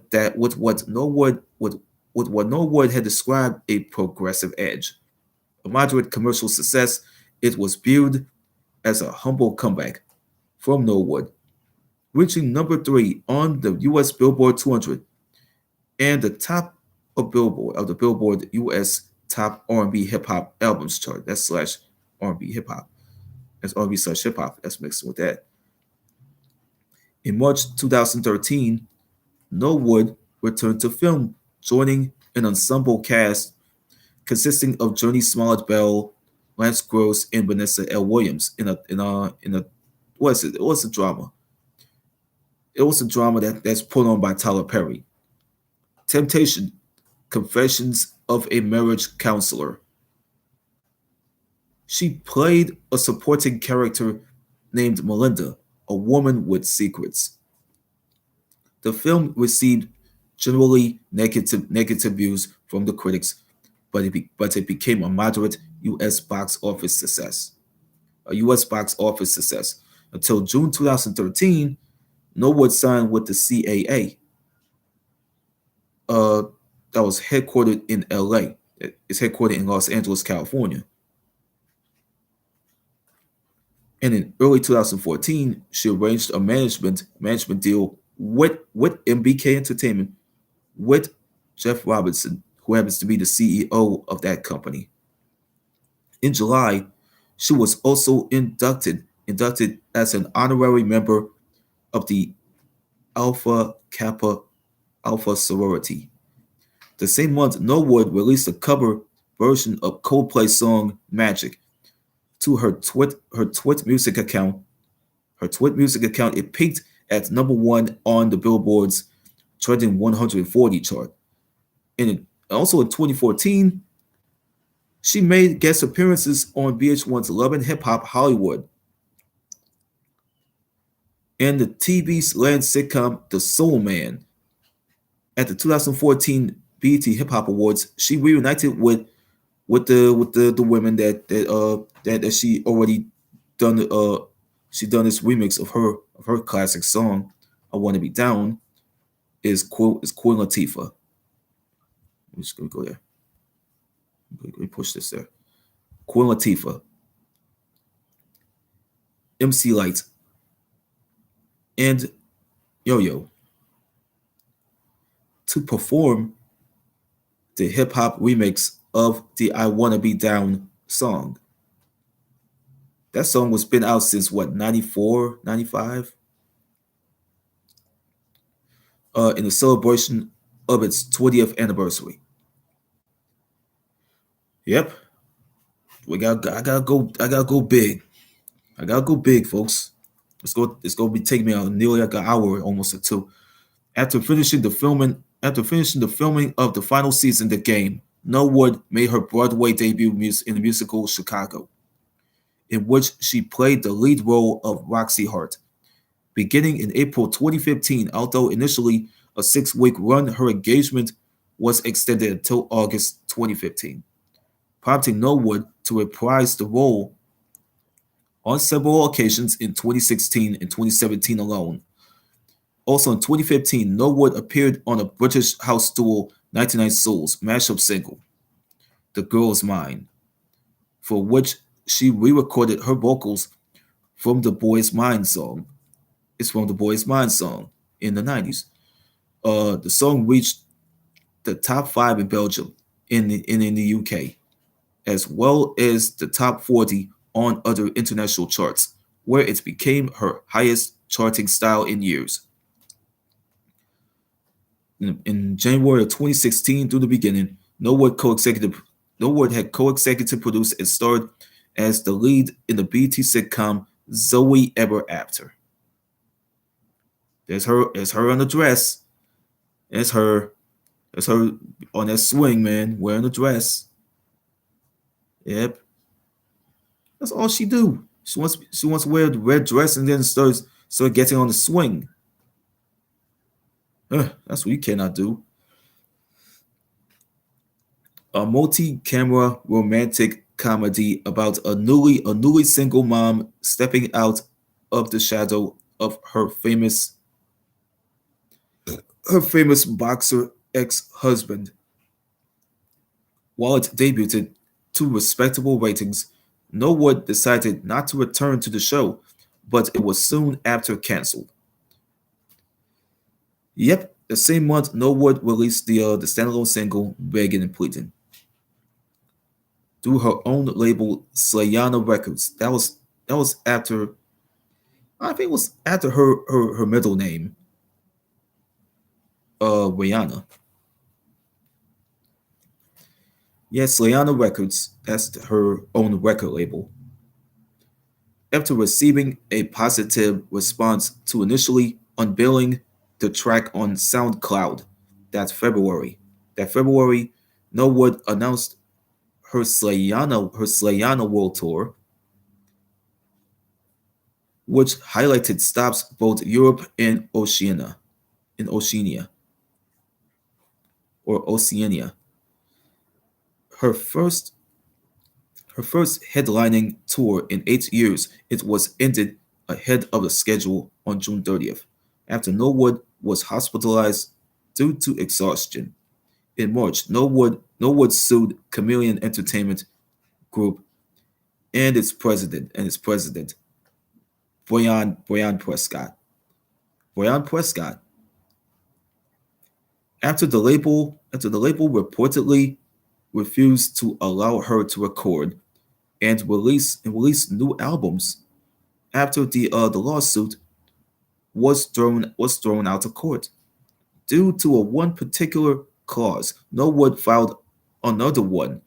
what Norwood had described a progressive edge. A moderate commercial success, it was viewed as a humble comeback from Norwood, reaching number 3 on the U.S. Billboard 200 and the top of the Billboard U.S. Top R&B Hip Hop Albums chart. That's slash R&B Hip Hop. That's R&B slash hip hop. That's mixed with that. In March 2013, Norwood returned to film, joining an ensemble cast consisting of Journey Smollett Bell, Lance Gross, and Vanessa L. Williams in a what is it? It was a drama. It was a drama that's put on by Tyler Perry. Temptation, Confessions of a Marriage Counselor. She played a supporting character named Melinda, a woman with secrets. The film received generally negative views from the critics, but it became a moderate U.S. box office success. A U.S. box office success until June 2013. Norwood signed with the CAA, uh, that was headquartered in L.A. It's headquartered in Los Angeles, California. And in early 2014, she arranged a management deal with MBK Entertainment with Jeff Robinson, who happens to be the CEO of that company. In July, she was also inducted as an honorary member of the Alpha Kappa Alpha sorority. The same month, Norwood released a cover version of Coldplay's song "Magic" to her Twit music account. Her Twit music account, it peaked at number 1 on the Billboard's Trending 140 chart. Also in 2014, she made guest appearances on VH1's Love and Hip Hop Hollywood and the TV's land sitcom The Soul Man. At the 2014 BET Hip Hop Awards, she reunited with the women that she already done this remix of her classic song "I Want to Be Down" is Queen Latifah. I'm just gonna go there. Let me push this there. Queen Latifah, MC Light, and Yo Yo to perform the hip hop remix of the "I Wanna Be Down" song. That song was been out since what, 94, 95, in the celebration of its 20th anniversary. Yep, I gotta go big. I gotta go big, folks. It's gonna be taking me nearly like an hour, almost or two. After finishing the filming of the final season, The Game, Norwood made her Broadway debut in the musical Chicago, in which she played the lead role of Roxy Hart. Beginning in April 2015, although initially a 6-week run, her engagement was extended until August 2015, prompting Norwood to reprise the role on several occasions in 2016 and 2017 alone. Also in 2015, Norwood appeared on a British house duo 99 Souls mashup single, The Girl's Mine, for which she re-recorded her vocals from the Boy's Mind song. It's from the Boy's Mind song in the 90s. The song reached the top 5 in Belgium in the UK, as well as the top 40 on other international charts, where it became her highest charting style in years. In January of 2016 through the beginning, Norwood had co-executive produced and starred as the lead in the BT sitcom Zoe Ever After. There's her on the dress. It's her. It's her on that swing, man, wearing a dress. Yep, that's all she do. She wants to wear the red dress and then start getting on the swing. That's what you cannot do. A multi-camera romantic comedy about a newly single mom stepping out of the shadow of her famous boxer ex-husband. While it debuted to respectable ratings, Norwood decided not to return to the show, but it was soon after canceled. Yep, the same month, Norwood released the standalone single "Begging and Pleading" through her own label, Slayana Records. That was after, I think it was after her middle name, Rihanna. Yes, Slayana Records. That's her own record label. After receiving a positive response to initially unveiling the track on SoundCloud that February, that February, Norwood announced her Slayana World Tour, which highlighted stops both Europe and Oceania or Oceania. Her first her first headlining tour in 8 years, it was ended ahead of the schedule on June 30th, after Norwood was hospitalized due to exhaustion. In March, Norwood sued Chameleon Entertainment Group and its president, Brian Prescott. Brian Prescott, after the label reportedly refused to allow her to record and release new albums after the lawsuit was thrown out of court due to a one particular clause. Norwood filed another one,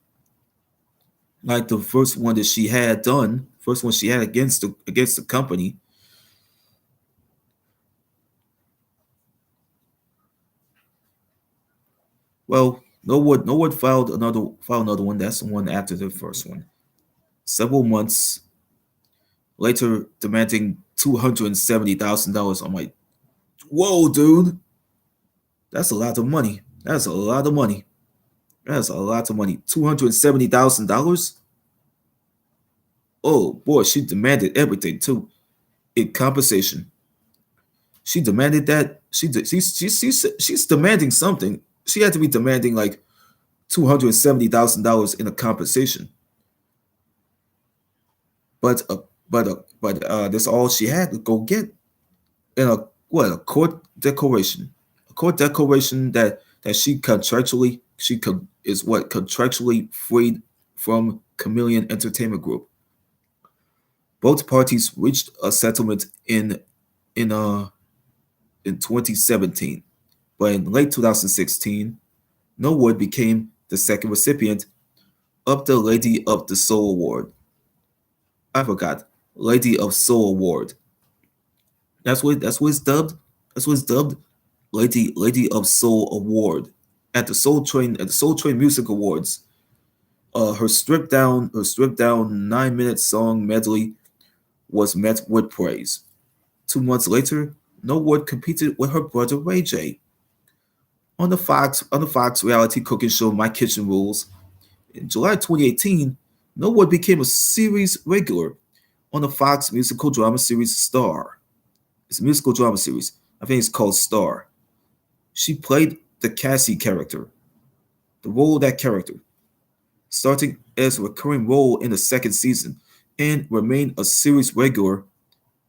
like the first one she had against the company. Well, Norwood filed another one. That's the one after the first one. Several months later, demanding $270,000. I'm like, whoa, dude, that's a lot of money. That's a lot of money. That's a lot of money. $270,000. Oh boy, she demanded everything too in compensation. She demanded that she's demanding something. She had to be demanding like $270,000 in a compensation. But that's all she had to go get in a court declaration, that she contractually freed from Chameleon Entertainment Group. Both parties reached a settlement in uh in 2017, but in late 2016, Norwood became the second recipient of the Lady of the Soul Award. I forgot, Lady of Soul Award. That's what it's dubbed. That's what it's dubbed. Lady of Soul Award at the Soul Train Music Awards. Her stripped down 9 minute song medley was met with praise. 2 months later, Norwood competed with her brother Ray J on the Fox reality cooking show My Kitchen Rules. In July 2018, Norwood became a series regular on the Fox musical drama series Star. It's a musical drama series. I think it's called Star. She played the Cassie character, the role of that character, starting as a recurring role in the second season, and remained a series regular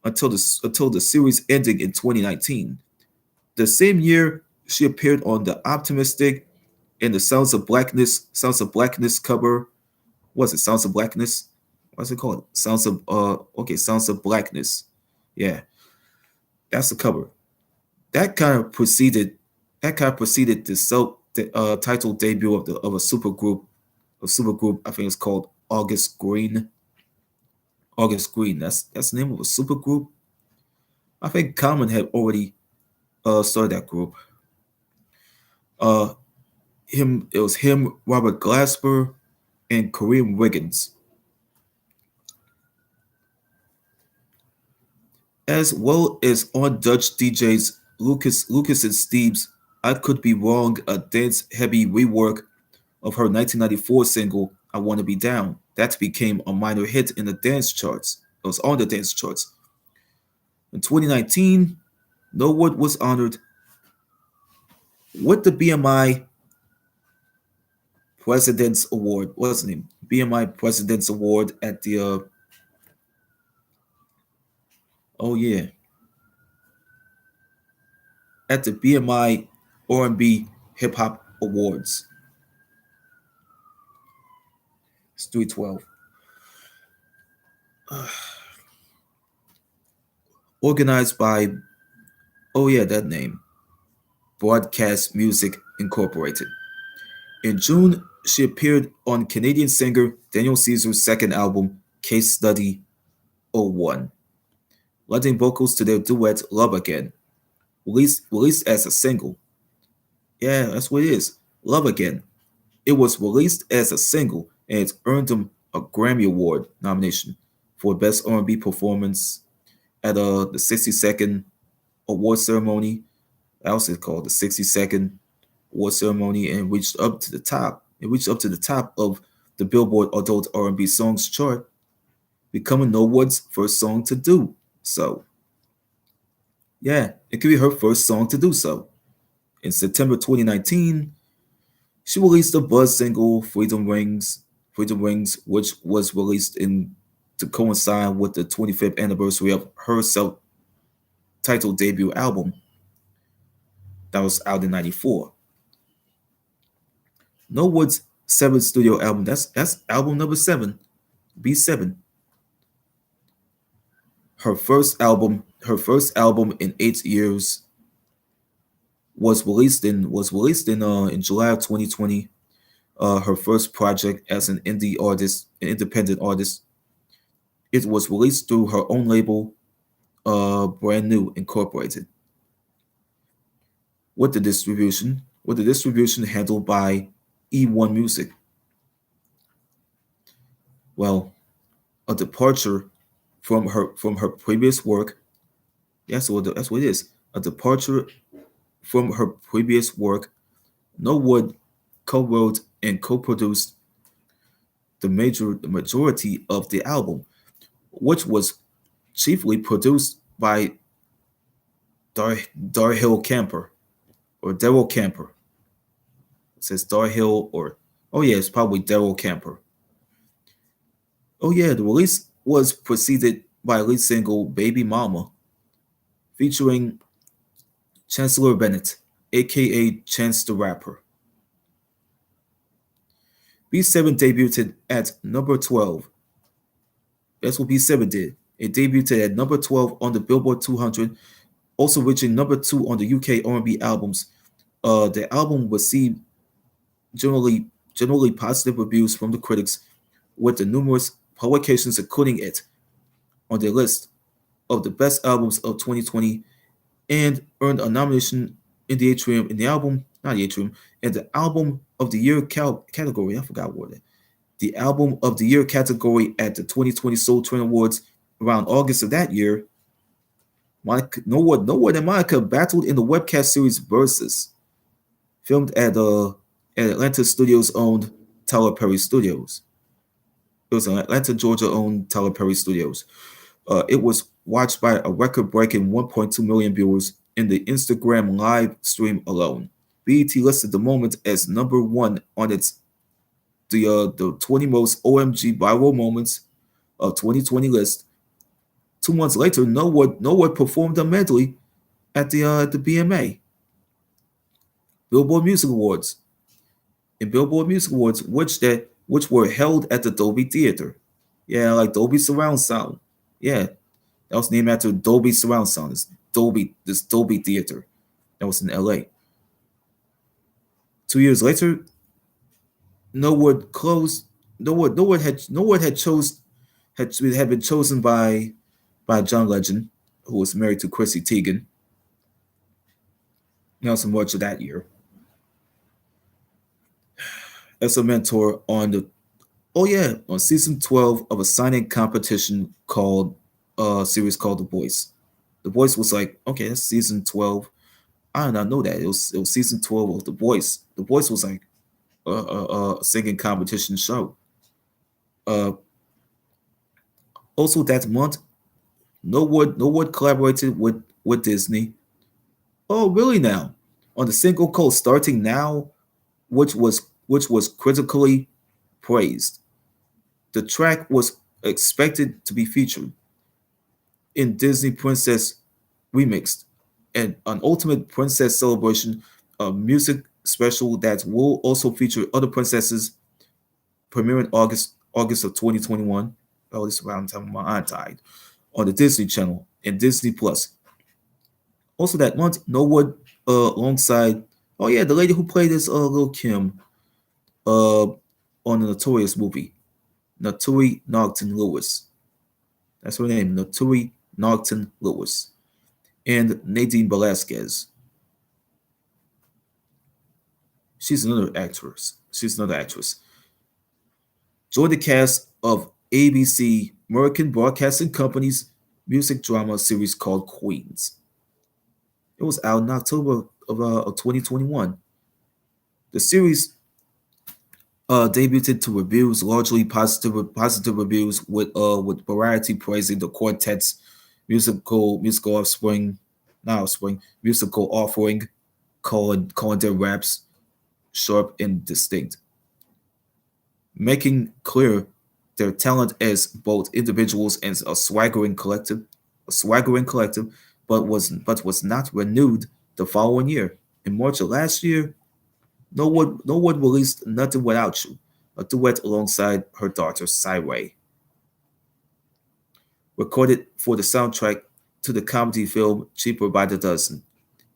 until the series ending in 2019. The same year, she appeared on the Optimistic and the Sounds of Blackness cover. Was it Sounds of Blackness? What's it called? Sounds of Blackness. Yeah, that's the cover. That kind of preceded the title debut of a supergroup. I think it's called August Green. August Green. That's the name of a supergroup. I think Coleman had already started that group. Uh, it was him, Robert Glasper, and Kareem Wiggins, as well as on Dutch DJs Lucas and Steve's "I Could Be Wrong," a dance-heavy rework of her 1994 single "I Wanna Be Down." That became a minor hit in the dance charts. It was on the dance charts. In 2019, Norwood was honored with the BMI President's Award. What's the name? BMI President's Award at the oh yeah, at the BMI R&B Hip Hop Awards. It's 312. Organized by, oh yeah, that name, Broadcast Music Incorporated. In June, she appeared on Canadian singer Daniel Caesar's second album, Case Study '01, lending vocals to their duet Love Again, released as a single. Yeah, that's what it is. Love Again. It was released as a single and it earned him a Grammy Award nomination for Best R&B Performance at the 62nd award ceremony. That was called the 62nd award ceremony, and reached up to the top. It reached up to the top of the Billboard Adult R&B Songs chart, becoming Norwood's first song to do so. Yeah, it could be her first song to do so. In September 2019, she released the buzz single Freedom Rings, which was released in to coincide with the 25th anniversary of her self-titled debut album that was out in '94. Norwood's seventh studio album. That's album number 7, B7. Her first album in 8 years was released in July of 2020. Her first project as an independent artist. It was released through her own label, Brand New Incorporated, with the distribution handled by E1 Music. Well, a departure from her previous work. That's what it is. A departure from her previous work. Norwood co-wrote and co-produced the majority of the album, which was chiefly produced by Dar Darhill Camper or Daryl Camper. It says Darhill or oh yeah, it's probably Daryl Camper. Oh yeah, the release was preceded by a lead single "Baby Mama" featuring Chancellor Bennett, aka Chance the Rapper. B7 debuted at number 12. That's what B7 did. It debuted at number 12 on the Billboard 200, also reaching number 2 on the UK R&B albums. The album received generally generally positive reviews from the critics, with the numerous publications including it on their list of the best albums of 2020, and earned a nomination in the atrium in the album, not the atrium, in the album of the year category. I forgot what it. The album of the year category at the 2020 Soul Train Awards around August of that year. Monica, Norwood and Monica battled in the webcast series Versus, filmed at Atlanta Studios owned Tyler Perry Studios. It was an Atlanta, Georgia owned Tyler Perry Studios. It was watched by a record-breaking 1.2 million viewers in the Instagram live stream alone. BET listed the moment as number one on its the 20 most OMG viral moments of 2020 list. 2 months later, Norwood performed a medley at the BMA Billboard Music Awards. In Billboard Music Awards, which were held at the Dolby Theater. Yeah, like Dolby Surround Sound. Yeah, that was named after Dolby Surround Sound. This Dolby Theater that was in LA. 2 years later, Norwood closed. Norwood had been chosen by John Legend, who was married to Chrissy Teigen, Nelson Roger that year, as a mentor on the on season 12 of a signing competition called series called The Voice. The Voice was like, okay, that's season 12. I did not know that. It was season 12 of The Voice. The Voice was like a singing competition show. Uh, Also that month, Norwood collaborated with Disney. Oh, really now? On the single called Starting Now, which was critically praised. The track was expected to be featured in Disney Princess Remixed, and an Ultimate Princess Celebration, a music special that will also feature other princesses, premiering August of 2021. Oh, this is around the time my aunt died, on the Disney Channel and Disney Plus. Also that month, Norwood, alongside, oh yeah, the lady who played this Lil Kim, on the Notorious movie, Naturi Nogton Lewis. That's her name, Naturi Nogton Lewis, and Nadine Velasquez. She's another actress. Joined the cast of ABC, American Broadcasting Company's music drama series called Queens. It was out in October of 2021. The series debuted to reviews, largely positive reviews, with Variety praising the quartet's musical offspring, not offspring, musical offering, calling their raps sharp and distinct, making clear their talent as both individuals and a swaggering collective, but was not renewed the following year. In March of last year, No One released Nothing Without You, a duet alongside her daughter Cyree, recorded for the soundtrack to the comedy film Cheaper by the Dozen.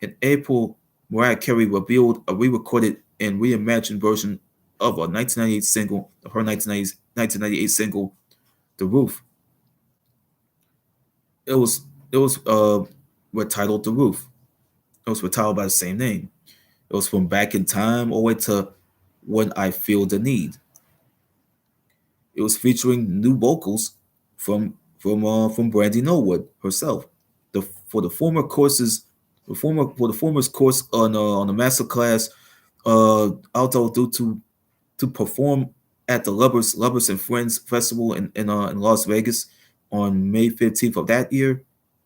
In April, Mariah Carey revealed a re-recorded and reimagined version of her 1998 single, "The Roof." It was it was retitled "The Roof." It was retitled by the same name. It was from Back in Time all the way to When I Feel the Need. It was featuring new vocals from Brandy Norwood herself. The for the former courses, for the former's course on the master class, Alto due to perform at the Lovers and Friends Festival in Las Vegas on May 15th of that year.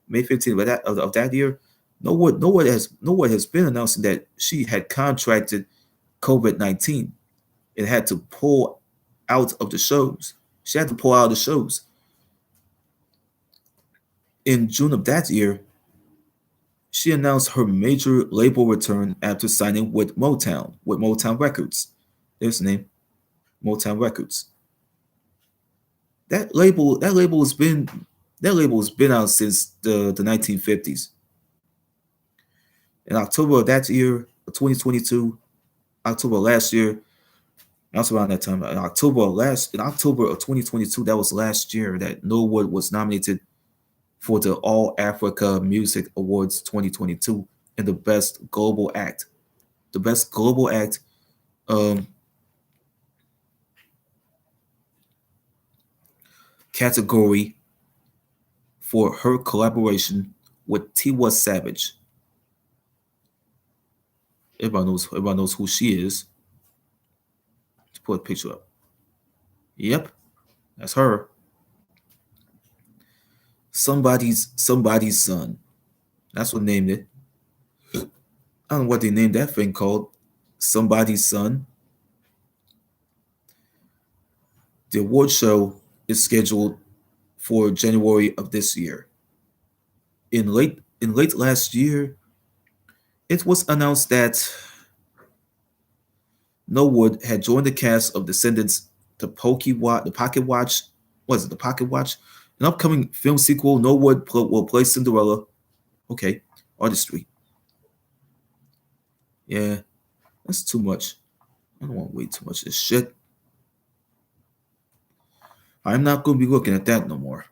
May 15th of that year. No one has been announcing that she had contracted COVID-19 and had to pull out of the shows. She had to pull out of the shows. In June of that year, she announced her major label return after signing with Motown Records. There's the name, Motown Records. That label has been That label's been out since the 1950s. In October of that year, 2022, October last year, that's around that time. In October of 2022, that was last year that Norwood was nominated for the All Africa Music Awards 2022 in the Best Global Act. The Best Global Act um, category for her collaboration with Tiwa Savage. Everybody knows who she is. To put a picture up. Yep, that's her. Somebody's son. That's what named it. I don't know what they named that thing called. Somebody's son. The award show is scheduled for January of this year. In late last year, it was announced that Norwood had joined the cast of Descendants, the Pocket Watch. Was it the Pocket Watch? An upcoming film sequel. Norwood will play Cinderella. Okay, artistry. Yeah, that's too much. I don't want to wait too much of this shit. I'm not gonna be looking at that no more.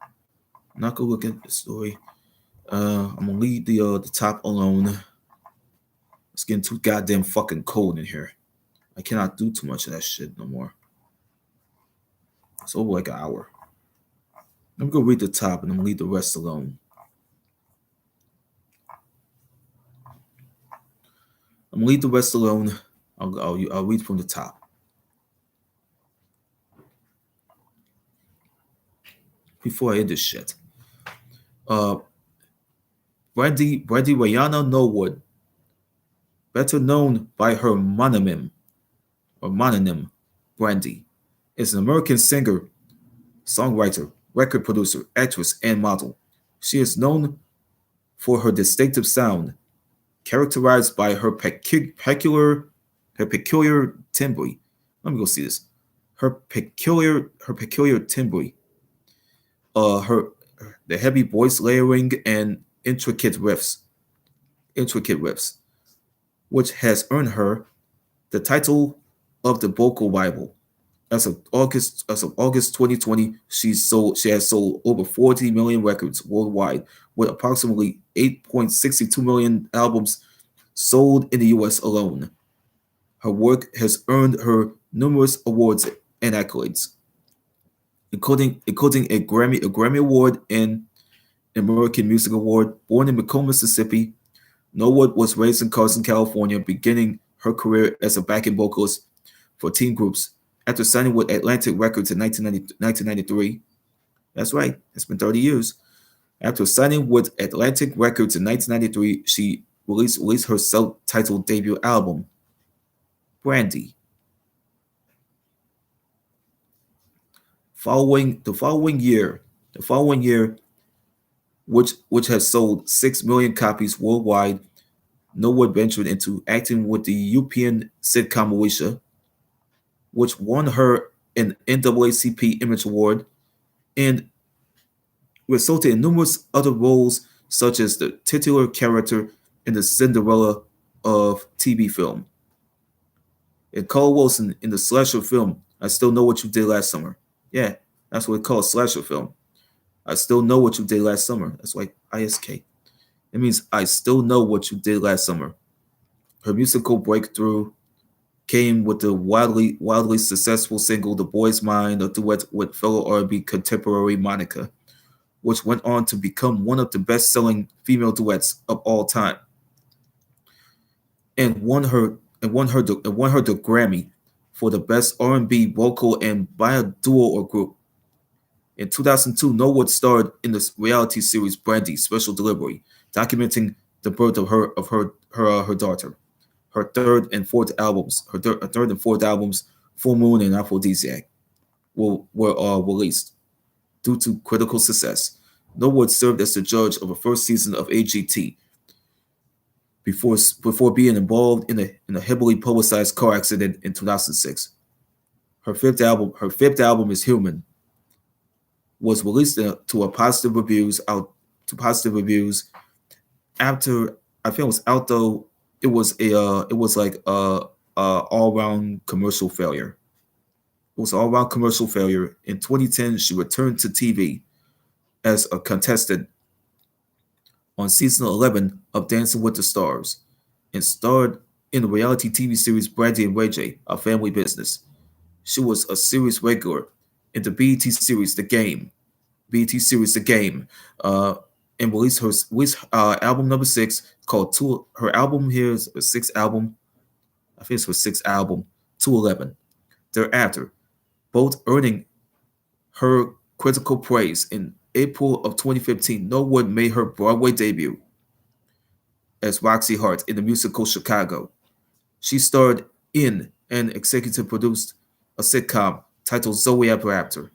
I'm not gonna look at the story. I'm gonna leave the top alone. It's getting too goddamn fucking cold in here. I cannot do too much of that shit no more. It's over like an hour. I'm gonna read the top and I'm gonna leave the rest alone. I'm gonna leave the rest alone. I'll read from the top. Before I end this shit. Uh, Brandy Rayana Norwood, better known by her mononym, Brandy, is an American singer, songwriter, record producer, actress, and model. She is known for her distinctive sound, characterized by her peculiar timbre. Let me go see this. Her peculiar timbre. Her the heavy voice layering and intricate riffs, which has earned her the title of the vocal Bible. As of August 2020, she has sold over 40 million records worldwide, with approximately 8.62 million albums sold in the US alone. Her work has earned her numerous awards and accolades, including a Grammy Award and an American Music Award. Born in Macomb, Mississippi, Norwood was raised in Carson, California, beginning her career as a backing vocalist for teen groups after signing with Atlantic Records in 1993. That's right, it's been 30 years. After signing with Atlantic Records in 1993, she released her self-titled debut album, Brandy. The following year, which has sold 6 million copies worldwide, Norwood ventured into acting with the European sitcom Moesha, which won her an NAACP Image Award and resulted in numerous other roles, such as the titular character in the Cinderella of TV film, and Cole Wilson in the slasher film I Still Know What You Did Last Summer. Yeah, that's what it calls, slasher film. I Still Know What You Did Last Summer. That's like ISK. It means I Still Know What You Did Last Summer. Her musical breakthrough came with the wildly successful single "The Boy's Mind," a duet with fellow R&B contemporary Monica, which went on to become one of the best-selling female duets of all time, and won her the Grammy for the best R&B vocal and by a duo or group. In 2002, Norwood starred in the reality series Brandy Special Delivery, documenting the birth of her daughter. Her third and fourth albums, Full Moon and Aphrodisiac, were released due to critical success. Norwood served as the judge of the first season of AGT before being involved in a heavily publicized car accident in 2006. Her fifth album is Human. was released to a positive reviews out to positive reviews after I think it was out though it was like a all round commercial failure. It was an all round commercial failure. In 2010, she returned to TV as a contestant on season 11 of Dancing with the Stars and starred in the reality TV series Brandy and Ray A Family Business. She was a series regular in the BET series The Game, BET series The Game, uh, and released album number six called Two. Her album here is a sixth album. I think it's her sixth album, 211. Thereafter, both earning her critical praise in April of 2015. Norwood made her Broadway debut as Roxy Hart in the musical Chicago. She starred in and executive produced a sitcom titled Zoe Ever After.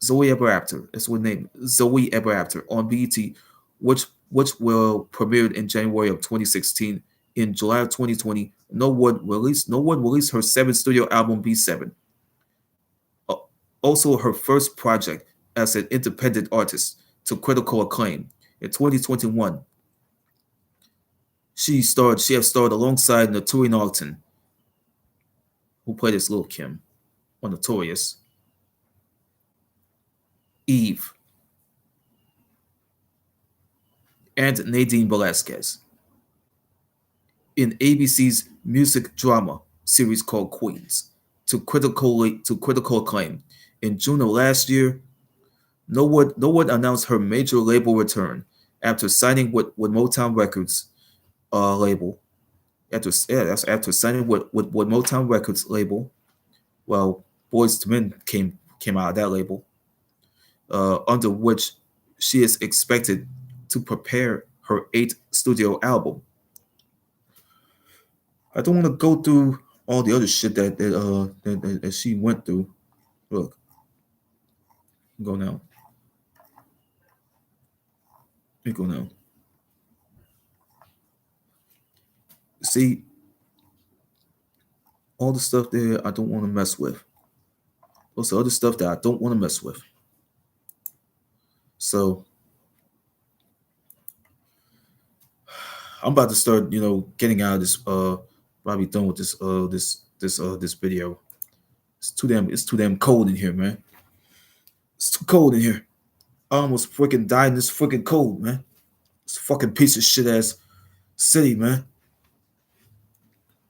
Zoe Ever After is what name Zoe Ever After on BET, which will premiered in January of 2016. In July of 2020, Norwood released her seventh studio album B7, uh, also her first project as an independent artist to critical acclaim. In 2021, she has starred alongside Naturi Naughton, who played as Lil Kim on Notorious, Eve, and Nadine Velasquez in ABC's music drama series called Queens to critical acclaim. In June of last year, Norwood announced her major label return after signing with Motown Records label. After signing with Motown Records label. Well, Boys to Men came out of that label, under which she is expected to prepare her eighth studio album. I don't want to go through all the other shit that she went through. Look, go now. Let me go now. See, all the stuff there I don't want to mess with. Those are other stuff that I don't want to mess with. So I'm about to start, getting out of this. Probably done with this video. It's too damn cold in here, man. It's too cold in here. I almost freaking died in this freaking cold, man. It's a fucking piece of shit ass city, man.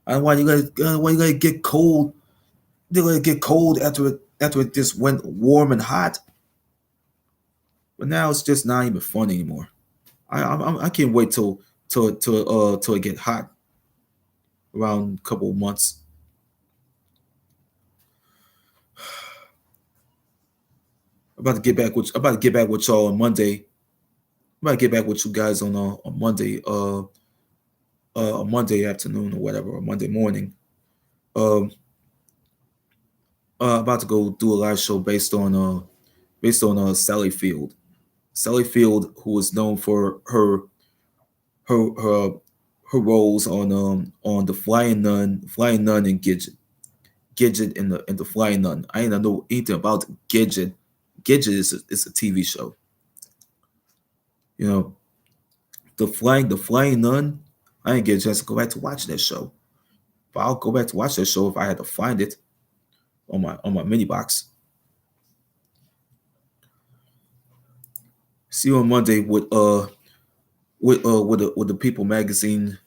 I don't know why you gotta get cold. They let it get cold after it just went warm and hot. But now it's just not even fun anymore. I can't wait till it get hot around a couple of months. I'm about to get back with y'all on Monday. I'm about to get back with you guys on Monday, on Monday afternoon or whatever, or Monday morning. Um, about to go do a live show based on Sally Field. Sally Field, who is known for her her her roles on the Flying Nun, and Gidget in the Flying Nun. I ain't know anything about Gidget. Gidget is a TV show. You know, the Flying Nun. I didn't get a chance to go back to watch that show, but I'll go back to watch that show if I had to find it on my mini box. See you on Monday with the People magazine.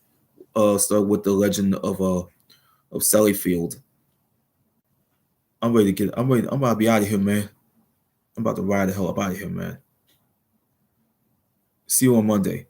Start with the legend of Sally Field. I'm ready to get. I'm ready. I'm about to be out of here, man. I'm about to ride the hell up out of here, man. See you on Monday.